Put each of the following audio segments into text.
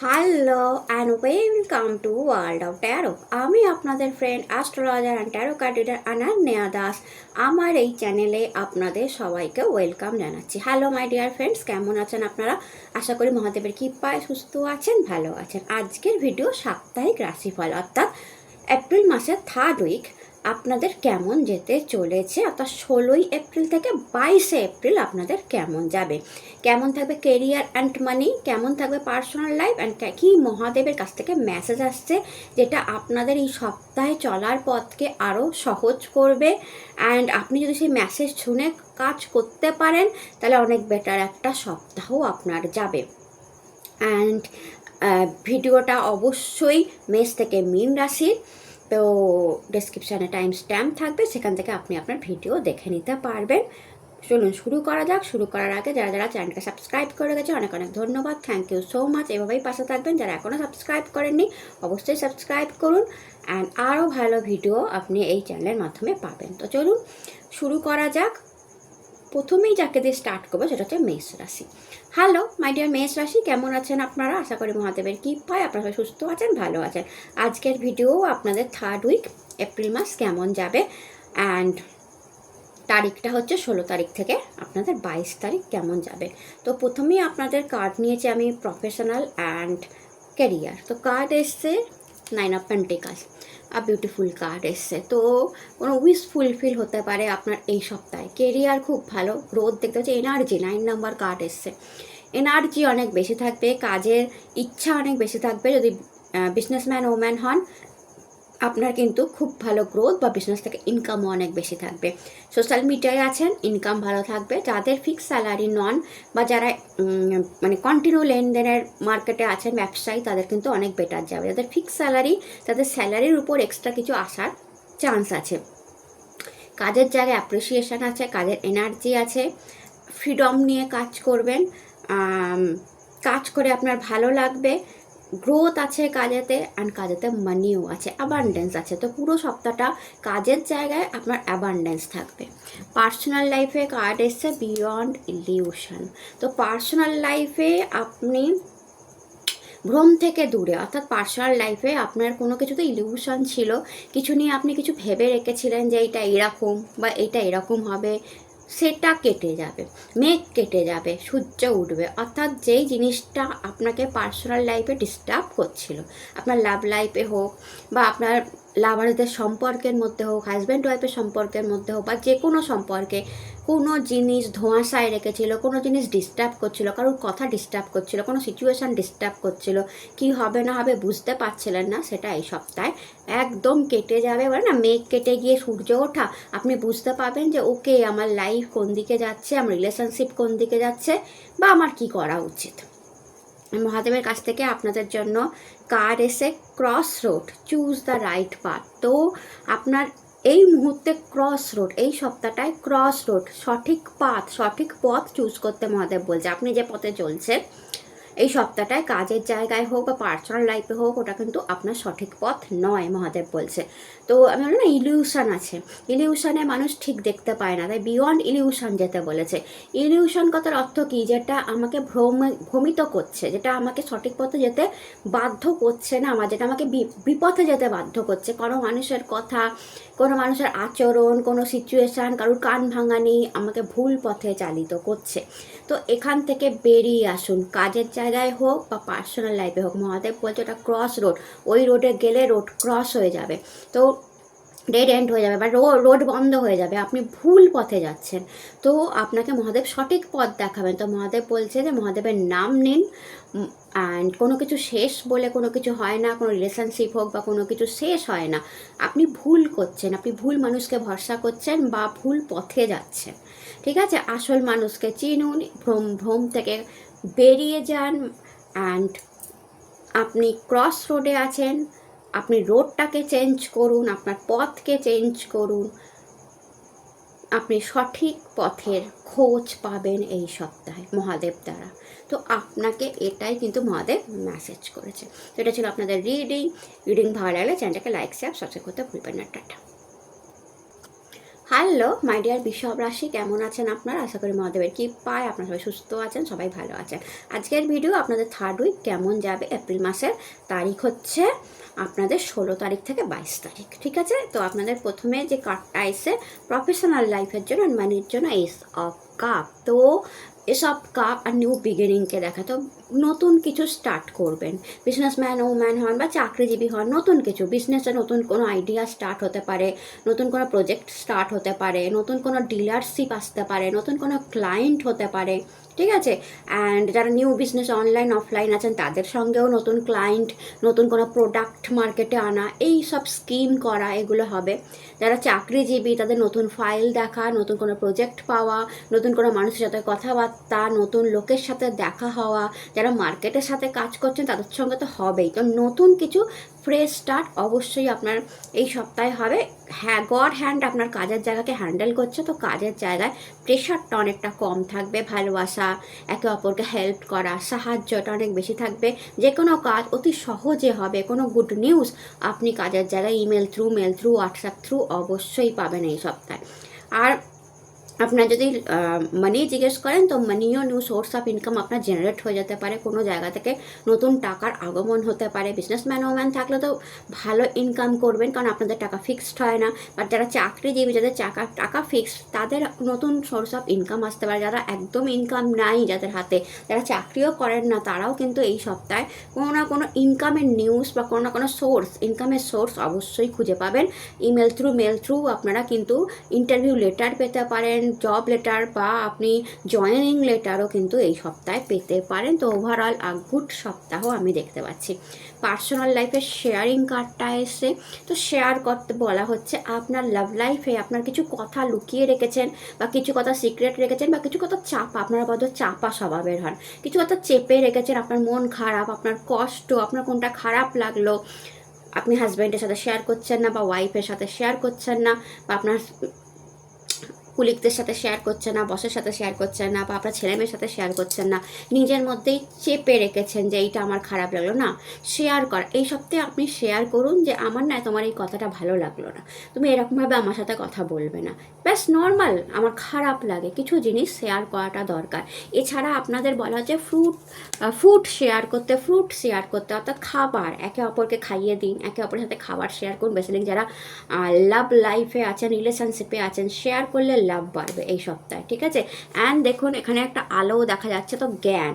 Hello and welcome to world of taro. আমি আপনাদের friend astrologer and taro card reader Ananya Das. আমার এই চ্যানেলে আপনাদের সবাইকে ওয়েলকাম জানাচ্ছি। হ্যালো মাই ডিয়ার ফ্রেন্ডস, কেমন আছেন আপনারা? আশা করি মহাদেবের কৃপায় সুস্থ আছেন, ভালো আছেন। আজকের ভিডিও সাপ্তাহিক রাশিফল অর্থাৎ এপ্রিল মাসের থার্ড উইক আপনাদের কেমন যেতে চলেছে, অর্থাৎ 16ই এপ্রিল থেকে 22শে এপ্রিল আপনাদের কেমন যাবে, কেমন থাকবে কেরিয়ার অ্যান্ড মানি, কেমন থাকবে পার্সোনাল লাইফ অ্যান্ড কি মহাদেবের কাছ থেকে মেসেজ আসছে যেটা আপনাদের এই সপ্তাহে চলার পথকে আরও সহজ করবে। অ্যান্ড আপনি যদি সেই মেসেজ শুনে কাজ করতে পারেন তাহলে অনেক বেটার একটা সপ্তাহ আপনার যাবে। অ্যান্ড ভিডিওটা অবশ্যই মেষ থেকে মীন রাশির, তো ডেসক্রিপশানে টাইম স্ট্যাম্প থাকবে, সেখান থেকে আপনি আপনার ভিডিও দেখে নিতে পারবেন। চলুন শুরু করা যাক। শুরু করার আগে যারা যারা চ্যানেলকে সাবস্ক্রাইব করে গেছে অনেক অনেক ধন্যবাদ, থ্যাংক ইউ সো মাচ। এভাবেই পাশে থাকবেন। যারা এখনও সাবস্ক্রাইব করেননি অবশ্যই সাবস্ক্রাইব করুন, অ্যান্ড আরও ভালো ভিডিও আপনি এই চ্যানেলের মাধ্যমে পাবেন। তো চলুন শুরু করা যাক। প্রথমেই যাকে দিয়ে স্টার্ট করবো সেটা হচ্ছে মেষ রাশি। হ্যালো মাই ডিয়ার মেষ রাশি, কেমন আছেন আপনারা? আশা করি মহাদেবের কৃপায় আপনারা সুস্থ আছেন, ভালো আছেন। আজকের ভিডিও আপনাদের থার্ড উইক এপ্রিল মাস কেমন যাবে, অ্যান্ড তারিখটা হচ্ছে 16 তারিখ থেকে আপনাদের 22 তারিখ কেমন যাবে। তো প্রথমেই আপনাদের কার্ড নিয়েছি আমি প্রফেশনাল অ্যান্ড ক্যারিয়ার। তো কার্ড এসছে 9 অফ পেন্টিকলস, বিউটিফুল কার্ড এসছে। তো কোনো উইশ ফুলফিল হতে পারে আপনার এই সপ্তাহে। কেরিয়ার খুব ভালো, গ্রোথ দেখতে হচ্ছে। এনার্জি 9 নাম্বার কার্ড এসছে, এনার্জি অনেক বেশি থাকবে, কাজের ইচ্ছা অনেক বেশি থাকবে। যদি বিজনেসম্যান ওম্যান হন আপনার কিন্তু খুব ভালো গ্রোথ বা বিজনেস থেকে ইনকামও অনেক বেশি থাকবে। সোশ্যাল মিডিয়ায় আছেন, ইনকাম ভালো থাকবে। যাদের ফিক্স স্যালারি নন বা যারা মানে কন্টিনিউ লেনদেনের মার্কেটে আছেন, ব্যবসায়ী, তাদের কিন্তু অনেক বেটার যাবে। যাদের ফিক্স স্যালারি, তাদের স্যালারির উপর এক্সট্রা কিছু আসার চান্স আছে। কাজের জায়গায় অ্যাপ্রিসিয়েশন আছে, কাজের এনার্জি আছে, ফ্রিডম নিয়ে কাজ করবেন, কাজ করে আপনার ভালো লাগবে, গ্রোথ আছে কাজেতে, অ্যান্ড কাজেতে মানিও আছে, অ্যাবান্ডেন্স আছে। তো পুরো সপ্তাহটা কাজের জায়গায় আপনার অ্যাবান্ডেন্স থাকবে। পার্সোনাল লাইফে কার্ড এসছে বিয়ন্ড ইলিউশন। তো পার্সোনাল লাইফে আপনি ভ্রম থেকে দূরে, অর্থাৎ পার্সোনাল লাইফে আপনার কোনো কিছুতে ইলিউশন ছিল, কিছু নিয়ে আপনি কিছু ভেবে রেখেছিলেন যে এইটা এরকম বা এইটা এরকম হবে, সেটা কেটে যাবে, মেঘ কেটে যাবে, সূর্য উঠবে। অর্থাৎ যেই জিনিসটা আপনাকে পার্সোনাল লাইফে ডিস্টার্ব করছিল, আপনার লাভ লাইফে হোক বা আপনার লাভারদের সম্পর্কের মধ্যে হোক, হাজব্যান্ড ওয়াইফের সম্পর্কের মধ্যে হোক, বা যে কোনো সম্পর্কে কোনো জিনিস ধোঁয়াশায় রেখেছিল, কোনো জিনিস ডিস্টার্ব করছিল, কারোর কথা ডিস্টার্ব করছিল, কোনো সিচুয়েশান ডিস্টার্ব করছিল, কি হবে না হবে বুঝতে পারছিলেন না, সেটা এই সপ্তাহে একদম কেটে যাবে। বলে না মেঘ কেটে গিয়ে সূর্য ওঠা, আপনি বুঝতে পারবেন যে ওকে আমার লাইফ কোন দিকে যাচ্ছে, আমার রিলেশনশিপ কোন দিকে যাচ্ছে, বা আমার কি করা উচিত। মহাদেবের কাছ থেকে আপনাদের জন্য কার্ড এসে cross road, choose the right path. তো আপনার এই মুহূর্তে ক্রস রোড, এই সপ্তাহটায় ক্রস রোড, সঠিক পাথ, সঠিক পথ চুজ করতে মহাদেব বলছে। আপনি যে পথে চলছেন এই সপ্তাহটায় কাজের জায়গায় হোক বা পার্সোনাল লাইফে হোক, ওটা কিন্তু আপনার সঠিক পথ নয় মহাদেব বলছে। তো আমি বলি না ইলিউশন আছে, ইলিউশনে মানুষ ঠিক দেখতে পায় না, তাই বিয়ন্ড ইলিউশন যেতে বলেছে। ইলিউশন কথার অর্থ কী? যেটা আমাকে ভ্রমিত করছে, যেটা আমাকে সঠিক পথে যেতে বাধ্য করছে না, আমার যেটা আমাকে বিপথে যেতে বাধ্য করছে। কোনো মানুষের কথা, কোনো মানুষের আচরণ, কোনো সিচুয়েশান, কারোর কান ভাঙানি আমাকে ভুল পথে চালিত করছে। তো এখান থেকে বেরিয়ে আসুন, কাজের জায়গায় হোক বা পার্সোনাল লাইফে হোক। মহাদেব বলছে ওটা ক্রস রোড, ওই রোডে গেলে রোড ক্রস হয়ে যাবে, তো ডেড এন্ড হয়ে যাবে বা রোড বন্ধ হয়ে যাবে, আপনি ভুল পথে যাচ্ছেন। তো আপনাকে মহাদেব সঠিক পথ দেখাবেন। তো মহাদেব বলছে যে মহাদেবের নাম নিন, অ্যান্ড কোনো কিছু শেষ বলে কোনো কিছু হয় না, কোনো রিলেশনশিপ হোক বা কোনো কিছু শেষ হয় না। আপনি ভুল করছেন, আপনি ভুল মানুষকে ভরসা করছেন বা ভুল পথে যাচ্ছেন। ঠিক আছে, আসল মানুষকে চিনুন, ভ্রম থেকে বেরিয়ে যান, অ্যান্ড আপনি ক্রস রোডে আছেন, আপনি রোডটাকে চেঞ্জ করুন, আপনার পথকে চেঞ্জ করুন, আপনি সঠিক পথের খোঁজ পাবেন এই সপ্তাহে মহাদেব দ্বারা। তো আপনাকে এটাই কিন্তু মহাদেব মেসেজ করেছে। তো এটা ছিল আপনাদের রিডিং ভালো লাগলে চ্যানেলটাকে লাইক শেয়ার সাবস্ক্রাইব করতে ভুলবেন না। টাটা। হ্যালো মাই ডিয়ার বৃষভ রাশি, কেমন আছেন আপনারা? আশা করি মহাদেবের কৃপায় আপনারা সবাই সুস্থ আছেন, সবাই ভালো আছেন। আজকের ভিডিও আপনাদের থার্ড উইক কেমন যাবে, এপ্রিল মাসের তারিখ হচ্ছে আপনাদের 16 তারিখ থেকে 22 তারিখ, ঠিক আছে? তো আপনাদের প্রথমে যে কার্ডটা এসে প্রফেশনাল লাইফের জন্য আর মানির জন্য এস অফ কাপ। তো এসব কাপ আর নিউ বিগিনিংকে দেখা, তো নতুন কিছু স্টার্ট করবেন। বিজনেসম্যান ওম্যান হন বা চাকরিজীবী হন, নতুন কিছু বিজনেসে নতুন কোনো আইডিয়া স্টার্ট হতে পারে, নতুন কোনো প্রজেক্ট স্টার্ট হতে পারে, নতুন কোনো ডিলারশিপ আসতে পারে, নতুন কোনো ক্লায়েন্ট হতে পারে, ঠিক আছে? অ্যান্ড যারা নিউ বিজনেস অনলাইন অফলাইন আছেন তাদের সঙ্গেও নতুন ক্লায়েন্ট, নতুন কোনো প্রোডাক্ট মার্কেটে আনা, এই সব স্কিম করা, এগুলো হবে। যারা চাকরিজীবী তাদের নতুন ফাইল দেখা, নতুন কোনো প্রজেক্ট পাওয়া, নতুন কোনো মানুষের সাথে কথাবার্তা, নতুন লোকের সাথে দেখা হওয়া, যারা মার্কেটের সাথে কাজ করছেন তাদের সঙ্গে তো হবেই। তো নতুন কিছু ফ্রেশ স্টার্ট অবশ্যই আপনার এই সপ্তাহে হবে। হ্যাঁ, গড হ্যান্ড আপনার কাজের জায়গাকে হ্যান্ডেল করছে, তো কাজের জায়গায় প্রেশারটা অনেকটা কম থাকবে, ভালোবাসা, একে অপরকে হেল্প করা, সাহায্যটা অনেক বেশি থাকবে। যে কোনো কাজ অতি সহজে হবে। কোনো গুড নিউজ আপনি কাজের জায়গায় email through, mail through, WhatsApp through অবশ্যই পাবেন এই সপ্তাহে। আর আপনার যদি মানি জিজ্ঞেস করেন, তো মানিও নিউ সোর্স অফ ইনকাম আপনার জেনারেট হয়ে যেতে পারে, কোনো জায়গা থেকে নতুন টাকার আগমন হতে পারে। বিজনেসম্যান ওম্যান থাকলে তো ভালো ইনকাম করবেন, কারণ আপনাদের টাকা ফিক্সড হয় না। বাট যারা চাকরিজীবী, যাদের টাকা ফিক্সড, তাদের নতুন সোর্স অফ ইনকাম আসতে পারে। যারা একদম ইনকাম নাই যাদের হাতে, যারা চাকরিও করেন না, তারাও কিন্তু এই সপ্তাহে কোনো না কোনো ইনকামের নিউজ বা কোনো না কোনো সোর্স, ইনকামের সোর্স অবশ্যই খুঁজে পাবেন। ইমেল থ্রু, মেল থ্রু আপনারা কিন্তু ইন্টারভিউ লেটার পেতে পারেন, জব লেটার, বা আপনি জয়েনিং লেটারও কিন্তু এই সপ্তাহে পেতে পারেন। তো ওভারঅল গুড সপ্তাহ আমি দেখতে পাচ্ছি। পার্সোনাল লাইফে শেয়ারিং কার্ডটা এসে, তো শেয়ার করতে বলা হচ্ছে আপনার লাভ লাইফে আপনার কিছু কথা লুকিয়ে রেখেছেন, বা কিছু কথা সিক্রেট রেখেছেন, বা কিছু কথা চাপা, আপনারা বড় চাপা স্বভাবের হন, কিছু কথা চেপে রেখেছেন। আপনার মন খারাপ, আপনার কষ্ট, আপনার কোনটা খারাপ লাগলো, আপনি হাজব্যান্ডের সাথে শেয়ার করছেন না, বা ওয়াইফের সাথে শেয়ার করছেন না, বা আপনার কুলিকদের সাথে শেয়ার করছেন না, বসের সাথে শেয়ার করছেন না, বা আপনার ছেলেমেয়ের সাথে শেয়ার করছেন না, নিজের মধ্যেই চেপে রেখেছেন যে এইটা আমার খারাপ লাগলো না। শেয়ার করা, এই সপ্তাহে আপনি শেয়ার করুন যে আমার না তোমার এই কথাটা ভালো লাগলো না, তুমি এরকমভাবে আমার সাথে কথা বলবে না, ব্যাস নর্মাল আমার খারাপ লাগে, কিছু জিনিস শেয়ার করাটা দরকার। এছাড়া আপনাদের বলা হচ্ছে ফুড শেয়ার করতে, অর্থাৎ খাবার একে অপরকে খাইয়ে দিন, একে অপরের সাথে খাবার শেয়ার করুন। বেসিক্যালি যারা লাভ লাইফে আছেন, রিলেশনশিপে আছেন, শেয়ার করলে লাভ বাড়বে এই সপ্তাহে, ঠিক আছে? অ্যান্ড দেখুন এখানে একটা আলো দেখা যাচ্ছে, তো জ্ঞান,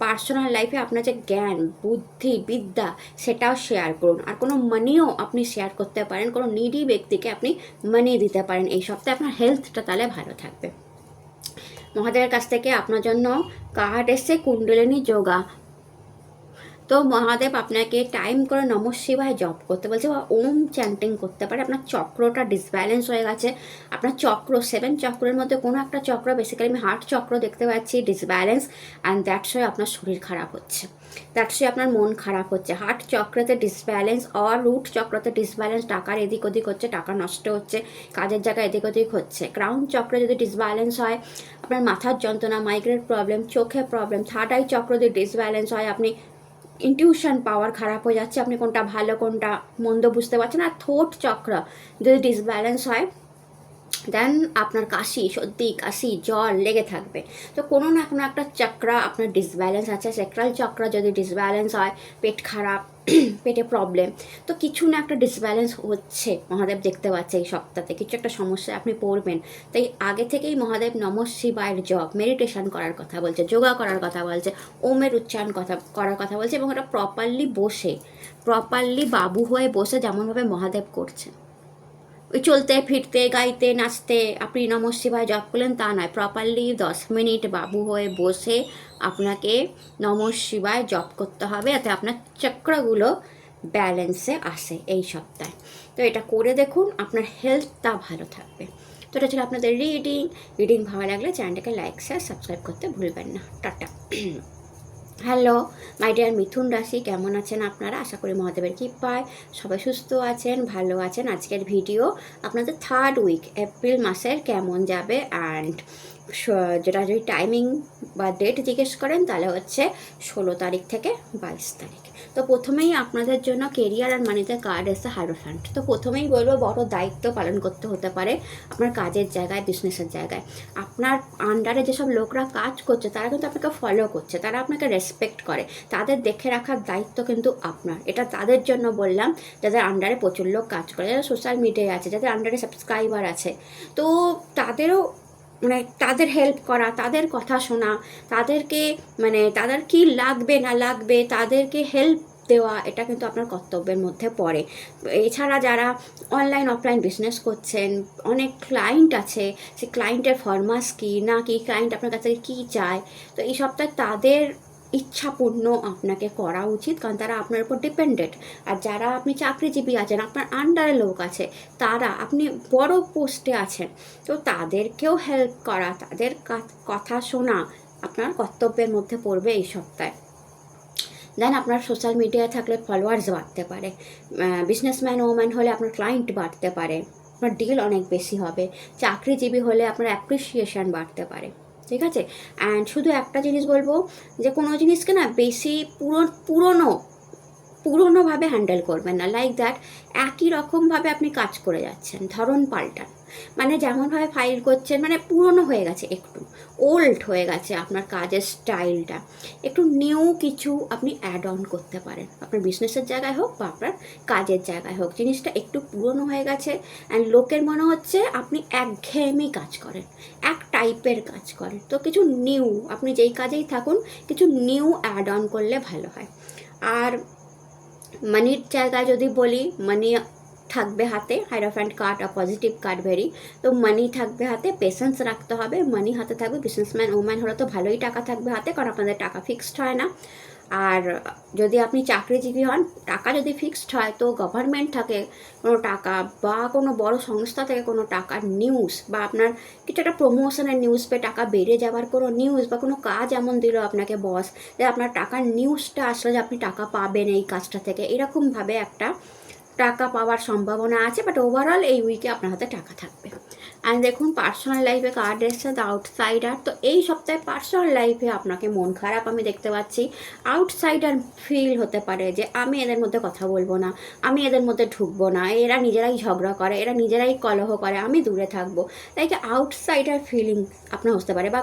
পার্সোনাল লাইফে আপনার যে জ্ঞান, বুদ্ধি, বিদ্যা, সেটাও শেয়ার করুন। আর কোনো মানিও আপনি শেয়ার করতে পারেন, কোনো নিডি ব্যক্তিকে আপনি মানি দিতে পারেন এই সপ্তাহে। আপনার হেলথটা তাহলে ভালো থাকবে। মহাদেবের কাছ থেকে আপনার জন্য কার্ড এসছে কুণ্ডলিনী যোগা। তো মহাদেব আপনাকে টাইম করে নমঃ শিবায় জপ করতে বলছে, বা ওম চ্যান্টিং করতে পারে। আপনার চক্রটা ডিসব্যালেন্স হয়ে গেছে, আপনার চক্র 7 চক্রের মধ্যে কোনো একটা চক্র, বেসিক্যালি আমি হার্ট চক্র দেখতে পাচ্ছি ডিসব্যালেন্স, অ্যান্ড দ্যাটস ওয়াই আপনার শরীর খারাপ হচ্ছে, দ্যাটস ওয়াই আপনার মন খারাপ হচ্ছে। হার্ট চক্রতে ডিসব্যালেন্স আর রুট চক্রতে ডিসব্যালেন্স, টাকার এদিক ওদিক হচ্ছে, টাকা নষ্ট হচ্ছে, কাজের জায়গায় এদিক ওদিক হচ্ছে। ক্রাউন চক্রে যদি ডিসব্যালেন্স হয়, আপনার মাথার যন্ত্রণা, মাইগ্রেন প্রবলেম, চোখে প্রবলেম। থার্ড আই চক্র যদি ডিসব্যালেন্স হয়, আপনি ইনটিউশন পাওয়ার খারাপ হয়ে যাচ্ছে, আপনি কোনটা ভালো কোনটা মন্দ বুঝতে পারছেন। আর থোট চক্র যদি ডিসব্যালেন্স হয়, দেন আপনার কাশি, সর্দি, কাশি, জ্বর লেগে থাকবে। তো কোনো না কোনো একটা চক্র আপনার ডিসব্যালেন্স আছে। সেক্রাল চক্র যদি ডিসব্যালেন্স হয়, পেট খারাপ, পেটে প্রবলেম, তো কিছু না একটা ডিসব্যালেন্স হচ্ছে মহাদেব দেখতে পাচ্ছে এই সপ্তাহে, কিছু একটা সমস্যায় আপনি পড়বেন। তাই আগে থেকেই মহাদেব নমঃ শিবায়ের জপ, মেডিটেশন করার কথা বলছে, যোগা করার কথা বলছে, ওমের উচ্চারণ করার কথা বলছে, এবং এটা প্রপারলি বাবু হয়ে বসে যেমনভাবে মহাদেব করছে, ওই চলতে ফিরতে গাইতে নাচতে আপনি নমঃ শিবায় জপ করলেন তা নয়। প্রপারলি 10 মিনিট বাবু হয়ে বসে আপনাকে নমঃ শিবায় জপ করতে হবে, যাতে আপনার চক্রগুলো ব্যালেন্সে আসে এই সপ্তাহে। তো এটা করে দেখুন, আপনার হেলথটা ভালো থাকবে। তো এটা ছিল আপনাদের রিডিং ভালো লাগলে চ্যানেলটাকে লাইক, শেয়ার, সাবস্ক্রাইব করতে ভুলবেন না। টাটা। হ্যালো মাই ডিয়ার মিথুন রাশি, কেমন আছেন আপনারা? আশা করি মহাদেবের কৃপায় সবাই সুস্থ আছেন, ভালো আছেন। আজকের ভিডিও আপনাদের থার্ড উইক এপ্রিল মাসের কেমন যাবে, অ্যান্ড যেটা যদি টাইমিং বা ডেট জিজ্ঞেস করেন তাহলে হচ্ছে 16 তারিখ থেকে 22 তারিখ। তো প্রথমেই আপনাদের জন্য কেরিয়ার আর মানিতে কার্ড এসে হাইরোফ্যান্ট। তো প্রথমেই বলবো, বড় দায়িত্ব পালন করতে হতে পারে আপনার কাজের জায়গায়, বিজনেসের জায়গায়। আপনার আন্ডারে যেসব লোকরা কাজ করছে তারা কিন্তু আপনাকে ফলো করছে, তারা আপনাকে রেসপেক্ট করে, তাদের দেখে রাখার দায়িত্ব কিন্তু আপনার। এটা তাদের জন্য বললাম যাদের আন্ডারে প্রচুর লোক কাজ করে, যারা সোশ্যাল মিডিয়ায় আছে, যাদের আন্ডারে সাবস্ক্রাইবার আছে। তো তাদেরও মানে তাদের হেল্প করা, তাদের কথা শোনা, তাদেরকে মানে তাদের কি লাগবে না লাগবে তাদেরকে হেল্প দেওয়া, এটা কিন্তু আপনার কর্তব্যের মধ্যে পড়ে। এছাড়া যারা অনলাইন অফলাইন বিজনেস করছেন, অনেক ক্লায়েন্ট আছে, সেই ক্লায়েন্টের ফরমাস কী না কি, ক্লায়েন্ট আপনার কাছ থেকে কী চায়, তো এই সপ্তাহে তাদের ইচ্ছাপূর্ণ আপনাকে করা উচিত, কারণ তারা আপনার উপর ডিপেন্ডেন্ট। আর যারা আপনি চাকরিজীবী আছেন, আপনার আন্ডারে লোক আছে, তারা আপনি বড় পোস্টে আছেন, তো তাদেরকেও হেল্প করা, তাদের কথা শোনা আপনার কর্তব্যের মধ্যে পড়বে এই সপ্তাহে। দেন আপনার সোশ্যাল মিডিয়ায় থাকলে ফলোয়ার্স বাড়তে পারে, বিজনেসম্যান ওম্যান হলে আপনার ক্লায়েন্ট বাড়তে পারে, আপনার ডিল অনেক বেশি হবে, চাকরিজীবী হলে আপনার অ্যাপ্রিসিয়েশন বাড়তে পারে। ঠিক আছে। অ্যান্ড শুধু একটা জিনিস বলবো, যে কোনো জিনিসকে না বেশি পুরনোভাবে হ্যান্ডেল করবেন না। লাইক দ্যাট একই রকমভাবে আপনি কাজ করে যাচ্ছেন, ধরন পাল্টান। মানে যেমনভাবে ফাইল করছেন, মানে পুরনো হয়ে গেছে, একটু ওল্ড হয়ে গেছে আপনার কাজের স্টাইলটা, একটু নিউ কিছু আপনি অ্যাড অন করতে পারেন। আপনার বিজনেসের জায়গায় হোক বা আপনার কাজের জায়গায় হোক, জিনিসটা একটু পুরনো হয়ে গেছে অ্যান্ড লোকের মনে হচ্ছে আপনি একঘেয়েমি কাজ করেন, এক টাইপের কাজ করেন। তো কিছু নিউ, আপনি যেই কাজেই থাকুন কিছু নিউ অ্যাড অন করলে ভালো হয়। আর মানির জায়গায় যদি বলি, মানি থাকবে হাতে, হাইরোফ্যান্ট কার্ড আর পজিটিভ কার্ড ভেরি। তো মানি থাকবে হাতে, পেশেন্স রাখতে হবে। মানি হাতে থাকবে, বিজনেসম্যান ওম্যান হলে তো ভালোই টাকা থাকবে হাতে, কারণ আপনাদের টাকা ফিক্সড হয় না। আর যদি আপনি চাকরিজীবী হন, টাকা যদি ফিক্সড হয়, তো গভর্নমেন্ট থাকে কোনো টাকা বা কোনো বড় সংস্থা থেকে কোনো টাকার নিউজ, বা আপনার কিছু একটা প্রমোশনের নিউজ পেয়ে টাকা বেড়ে যাওয়ার কোনো নিউজ, বা কোনো কাজ এমন দিল আপনাকে বস যে আপনার টাকার নিউজটা আসলে যে আপনি টাকা পাবেন এই কাজটা থেকে, এরকমভাবে একটা টাকা পাওয়ার সম্ভাবনা আছে। বাট ওভারঅল এই উইকে আপনার হাতে টাকা থাকবে। অ্যান্ড দেখুন পার্সোনাল লাইফে কার্ড এসছে দ্য আউটসাইডার। তো এই সপ্তাহে পার্সোনাল লাইফে আপনাকে মন খারাপ আমি দেখতে পাচ্ছি, আউটসাইডার ফিল হতে পারে যে আমি এদের মধ্যে কথা বলবো না, আমি এদের মধ্যে ঢুকবো না, এরা নিজেরাই ঝগড়া করে, এরা নিজেরাই কলহ করে, আমি দূরে থাকবো। তাই কি আউটসাইডার ফিলিং আপনার হতে পারে, বা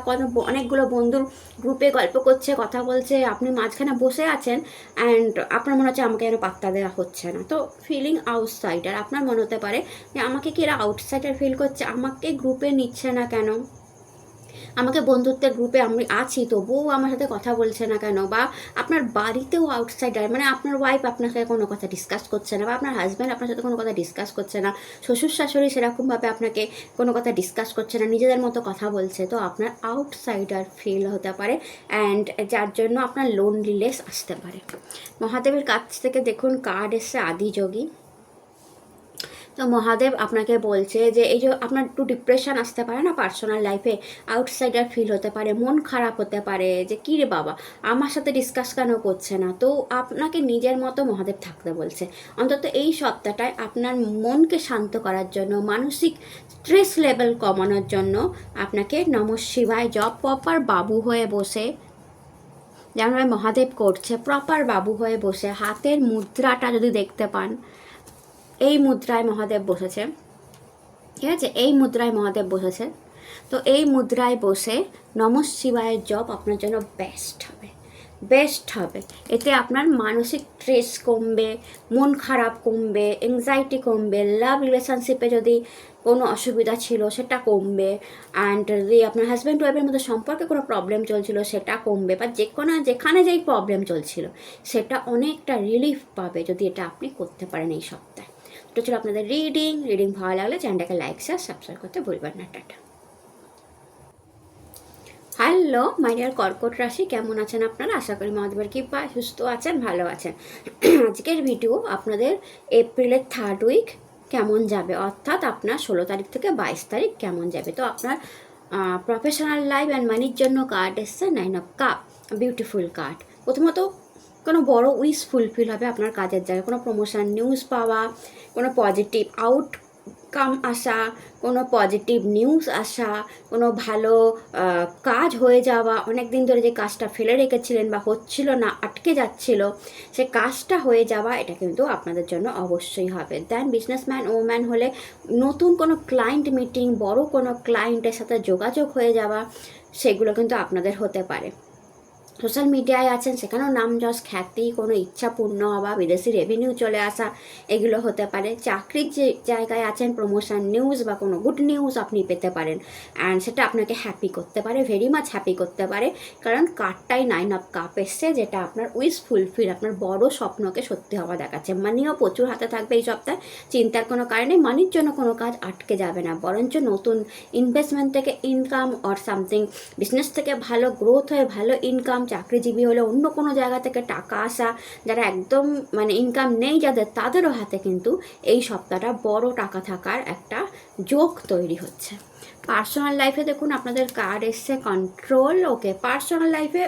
অনেকগুলো বন্ধুর গ্রুপে গল্প করছে, কথা বলছে, আপনি মাঝখানে বসে আছেন অ্যান্ড আপনার মনে হচ্ছে আমাকে যেন পাত্তা দেওয়া হচ্ছে না। তো ফিলিং আউটসাইডার, আপনার মনে হতে পারে যে আমাকে কি এরা আউটসাইডার ফিল করছে, আমাকে গ্রুপে নিচ্ছে না কেন, আমাকে বন্ধুত্বের গ্রুপে আমি আছি তবুও আমার সাথে কথা বলছে না কেন। বা আপনার বাড়িতেও আউটসাইডার, মানে আপনার ওয়াইফ আপনার সাথে কোনো কথা ডিসকাস করছে না, বা আপনার হাজব্যান্ড আপনার সাথে কোনো কথা ডিসকাস করছে না, শ্বশুর শাশুড়ি সেরকমভাবে আপনাকে কোনো কথা ডিসকাস করছে না, নিজেদের মতো কথা বলছে। তো আপনার আউটসাইডার ফিল হতে পারে অ্যান্ড যার জন্য আপনার লোনলিনেস আসতে পারে। মহাদেবের কাছ থেকে দেখুন কার্ড এসছে আদিযোগী। তো মহাদেব আপনাকে বলছে যে এই যে আপনার একটু ডিপ্রেশন আসতে পারে না পার্সোনাল লাইফে, আউটসাইডার ফিল হতে পারে, মন খারাপ হতে পারে যে কী রে বাবা আমার সাথে ডিসকাস কেন করছে না। তো আপনাকে নিজের মতো মহাদেব থাকতে বলছে। অন্তত এই সপ্তাহটায় আপনার মনকে শান্ত করার জন্য, মানসিক স্ট্রেস লেভেল কমানোর জন্য আপনাকে নমঃ শিবায় জপ, প্রপার বাবু হয়ে বসে, যেমনভাবে মহাদেব করছে, প্রপার বাবু হয়ে বসে হাতের মুদ্রাটা যদি দেখতে পান, এই মুদ্রায় মহাদেব বসেছে, ঠিক আছে, এই মুদ্রায় মহাদেব বসেছে। তো এই মুদ্রায় বসে নমঃ শিবায়ের জপ আপনার জন্য বেস্ট হবে, বেস্ট হবে। এতে আপনার মানসিক স্ট্রেস কমবে, মন খারাপ কমবে, এংজাইটি কমবে, লাভ রিলেশনশিপে যদি কোনো অসুবিধা ছিল সেটা কমবে, অ্যান্ড যদি আপনার হাজব্যান্ড ওয়াইফের মধ্যে সম্পর্কে কোনো প্রবলেম চলছিল সেটা কমবে, বা যেখানে যেই প্রবলেম চলছিল সেটা অনেকটা রিলিফ পাবে যদি এটা আপনি করতে পারেন এই সপ্তাহে। তো চলো আপনাদের রিডিং ভালো লাগলে চ্যানেলটাকে লাইক শেয়ার সাবস্ক্রাইব করতে ভুলবেন না। টাটা। হ্যালো মাই ডিয়ার কর্কট রাশি, কেমন আছেন আপনারা? আশা করি মহাদেবের কৃপায় সুস্থ আছেন, ভালো আছেন। আজকের ভিডিও আপনাদের এপ্রিলের 3rd উইক কেমন যাবে, অর্থাৎ আপনার 16 তারিখ থেকে 22 তারিখ কেমন যাবে। তো আপনার প্রফেশনাল লাইফ অ্যান্ড মানির জন্য কার্ড এসছে 9 অফ কাপ, বিউটিফুল কার্ড। প্রথমত কোনো বড় উইশ ফুলফিল হবে আপনার কাজের জায়গায়, কোনো প্রমোশন নিউজ পাওয়া, কোনো পজিটিভ কাম আসা, কোনো পজিটিভ নিউজ আসা, কোনো ভালো কাজ হয়ে যাওয়া, অনেক দিন ধরে যে কাজটা ফেলে রেখেছিলেন বা হচ্ছিল না, আটকে যাচ্ছিল, সে কাজটা হয়ে যাওয়া, এটা কিন্তু আপনাদের জন্য অবশ্যই হবে। দেন বিজনেসম্যান ওম্যান হলে নতুন কোনো ক্লায়েন্ট মিটিং, বড় কোনো ক্লায়েন্টের সাথে যোগাযোগ হয়ে যাওয়া, সেগুলো কিন্তু আপনাদের হতে পারে। সোশ্যাল মিডিয়ায় আছেন, সেখানেও নাম যশ খ্যাতি, কোনো ইচ্ছা পূর্ণ হওয়া, বিদেশি রেভিনিউ চলে আসা, এগুলো হতে পারে। চাকরির যে জায়গায় আছেন, প্রমোশন নিউজ বা কোনো গুড নিউজ আপনি পেতে পারেন, অ্যান্ড সেটা আপনাকে হ্যাপি করতে পারে, ভেরি মাচ হ্যাপি করতে পারে, কারণ কার্ডটাই 9 অফ কাপ এসছে, যেটা আপনার উইশ ফুলফিল, আপনার বড় স্বপ্নকে সত্যি হওয়া দেখাচ্ছে। মানিও প্রচুর হাতে থাকবে এই সপ্তাহে, চিন্তার কোনো কারণে মানির জন্য কোনো কাজ আটকে যাবে না, বরঞ্চ নতুন ইনভেস্টমেন্ট থেকে ইনকাম অর সামথিং, বিজনেস থেকে ভালো গ্রোথ হয়ে ভালো ইনকাম, চাকরিজীবী হলে অন্য কোনো জায়গা থেকে টাকা আসা, যারা একদম মানে ইনকাম নেই যাদের, তাদেরও হাতে কিন্তু এই সপ্তাহটা বড় টাকা থাকার একটা যোগ তৈরি হচ্ছে। পার্সোনাল লাইফে দেখুন আপনাদের কার্ড এসছে কন্ট্রোল। ওকে, পার্সোনাল লাইফে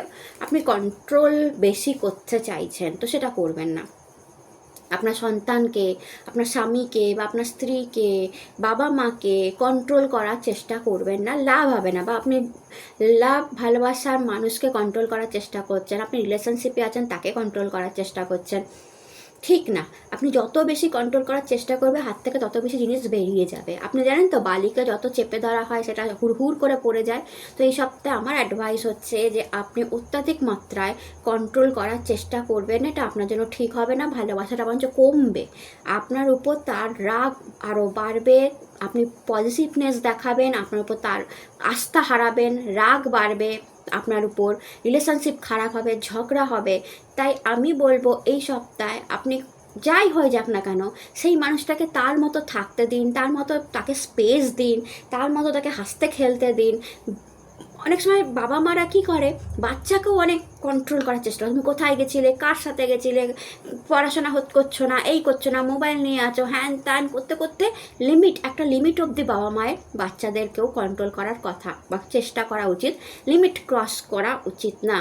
আপনি কন্ট্রোল বেশি করতে চাইছেন, তো সেটা করবেন না। আপনার সন্তানকে, আপনার স্বামীকে বা আপনার স্ত্রীকে, বাবা মাকে কন্ট্রোল করার চেষ্টা করবেন না, লাভ হবে না। বা আপনি লাভ ভালোবাসার মানুষকে কন্ট্রোল করার চেষ্টা করছেন, আপনি রিলেশনশিপে আছেন তাকে কন্ট্রোল করার চেষ্টা করছেন, ঠিক না। আপনি যত বেশি কন্ট্রোল করার চেষ্টা করবে, হাত থেকে তত বেশি জিনিস বেরিয়ে যাবে। আপনি জানেন তো, বালিকে যত চেপে ধরা হয় সেটা হুড় করে পড়ে যায়। তো এই সপ্তাহে আমার অ্যাডভাইস হচ্ছে যে আপনি অত্যাধিক মাত্রায় কন্ট্রোল করার চেষ্টা করবেন, এটা আপনার জন্য ঠিক হবে না। ভালোবাসাটা বরঞ্চ কমবে, আপনার উপর তার রাগ আরও বাড়বে, আপনি পজিটিভনেস দেখাবেন, আপনার উপর তার আস্থা হারাবেন, রাগ বাড়বে আপনার উপর, রিলেশনশিপ খারাপ হবে, ঝগড়া হবে। তাই আমি বলবো এই সপ্তাহে আপনি যাই হয়ে যাক না কেন, সেই মানুষটাকে তার মতো থাকতে দিন, তার মতো তাকে স্পেস দিন, তার মতো তাকে হাসতে খেলতে দিন। অনেক সময় বাবা মারা কী করে, বাচ্চাকেও অনেক কন্ট্রোল করার চেষ্টা করে, তুমি কোথায় গেছিলে, কার সাথে গেছিলে, পড়াশোনা করছো না, এই করছো না, মোবাইল নিয়ে আছো, হ্যান ত্যান করতে করতে একটা লিমিট অবধি বাবা মায়ের বাচ্চাদেরকেও কন্ট্রোল করার কথা বা চেষ্টা করা উচিত, লিমিট ক্রস করা উচিত না।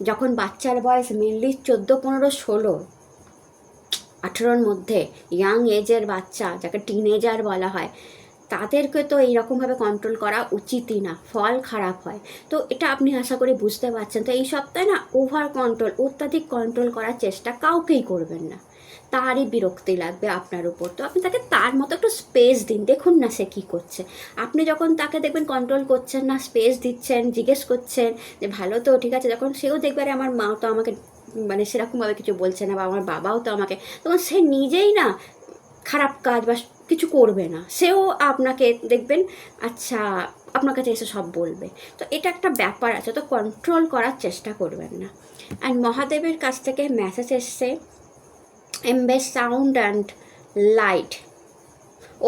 যখন বাচ্চার বয়স মেনলি 14, 15, 16, 18-র মধ্যে, ইয়াং এজের বাচ্চা, যাকে টিনেজার বলা হয়, তাদেরকে তো এইরকমভাবে কন্ট্রোল করা উচিতই না, ফল খারাপ হয়। তো এটা আপনি আশা করি বুঝতে পারছেন। তো এই সপ্তাহে না ওভার কন্ট্রোল, অত্যাধিক কন্ট্রোল করার চেষ্টা কাউকেই করবেন না, তারই বিরক্তি লাগবে আপনার উপর। তো আপনি তাকে তার মতো একটু স্পেস দিন, দেখুন না সে কী করছে। আপনি যখন তাকে দেখবেন কন্ট্রোল করছেন না, স্পেস দিচ্ছেন, জিজ্ঞেস করছেন যে ভালো তো, ঠিক আছে, যখন সেও দেখবে আরে আমার মা তো আমাকে মানে সেরকমভাবে কিছু বলছে না, বা আমার বাবাও তো আমাকে, তখন সে নিজেই না খারাপ কাজ বা কিছু করবে না, সেও আপনাকে দেখবেন আচ্ছা আপনার কাছে এসে সব বলবে। তো এটা একটা ব্যাপার আছে, তো কন্ট্রোল করার চেষ্টা করবেন না। অ্যান্ড মহাদেবের কাছ থেকে মেসেজ এসছে, Embase sound and light,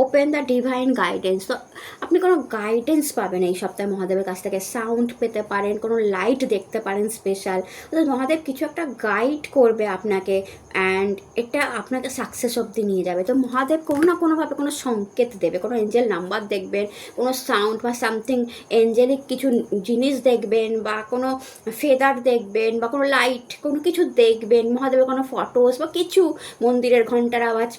open the divine guidance. তো আপনি কোনো গাইডেন্স পাবেন এই সপ্তাহে মহাদেবের কাছ থেকে, সাউন্ড পেতে পারেন, কোনো লাইট দেখতে পারেন স্পেশাল, অর্থাৎ মহাদেব কিছু একটা গাইড করবে আপনাকে, অ্যান্ড এটা আপনাকে সাকসেস অবধি নিয়ে যাবে। তো মহাদেব কোনো না কোনোভাবে কোনো সংকেত দেবে, কোনো এঞ্জেল নাম্বার দেখবেন, কোনো সাউন্ড বা সামথিং এঞ্জেলিক কিছু জিনিস দেখবেন, বা কোনো ফেদার দেখবেন, বা কোনো লাইট কোনো কিছু দেখবেন, মহাদেবের কোনো ফটোস বা কিছু, মন্দিরের ঘন্টার আওয়াজ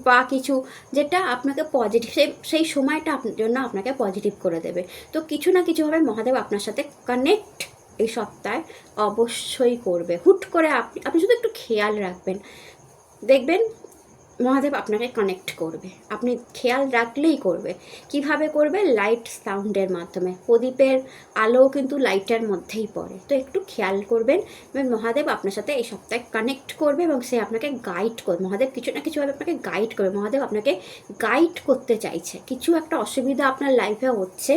বা কিছু, যেটা আপনাকে পজিটিভ, সেই সময়টা আপনার জন্য আপনাকে পজিটিভ করে দেবে। তো কিছু না কিছুভাবে মহাদেব আপনার সাথে কানেক্ট এই সপ্তাহে অবশ্যই করবে। হুট করে আপনি শুধু একটু খেয়াল রাখবেন, দেখবেন মহাদেব আপনাকে কানেক্ট করবে, আপনি খেয়াল রাখলেই করবে। কিভাবে করবে? লাইট সাউন্ডের মাধ্যমে। প্রদীপের আলোও কিন্তু লাইটের মধ্যেই পড়ে, তো একটু খেয়াল করবেন এবং মহাদেব আপনার সাথে এই সপ্তাহে কানেক্ট করবে এবং সে আপনাকে গাইড করবে। মহাদেব কিছু না কিছুভাবে আপনাকে গাইড করবে, মহাদেব আপনাকে গাইড করতে চাইছে। কিছু একটা অসুবিধা আপনার লাইফে হচ্ছে,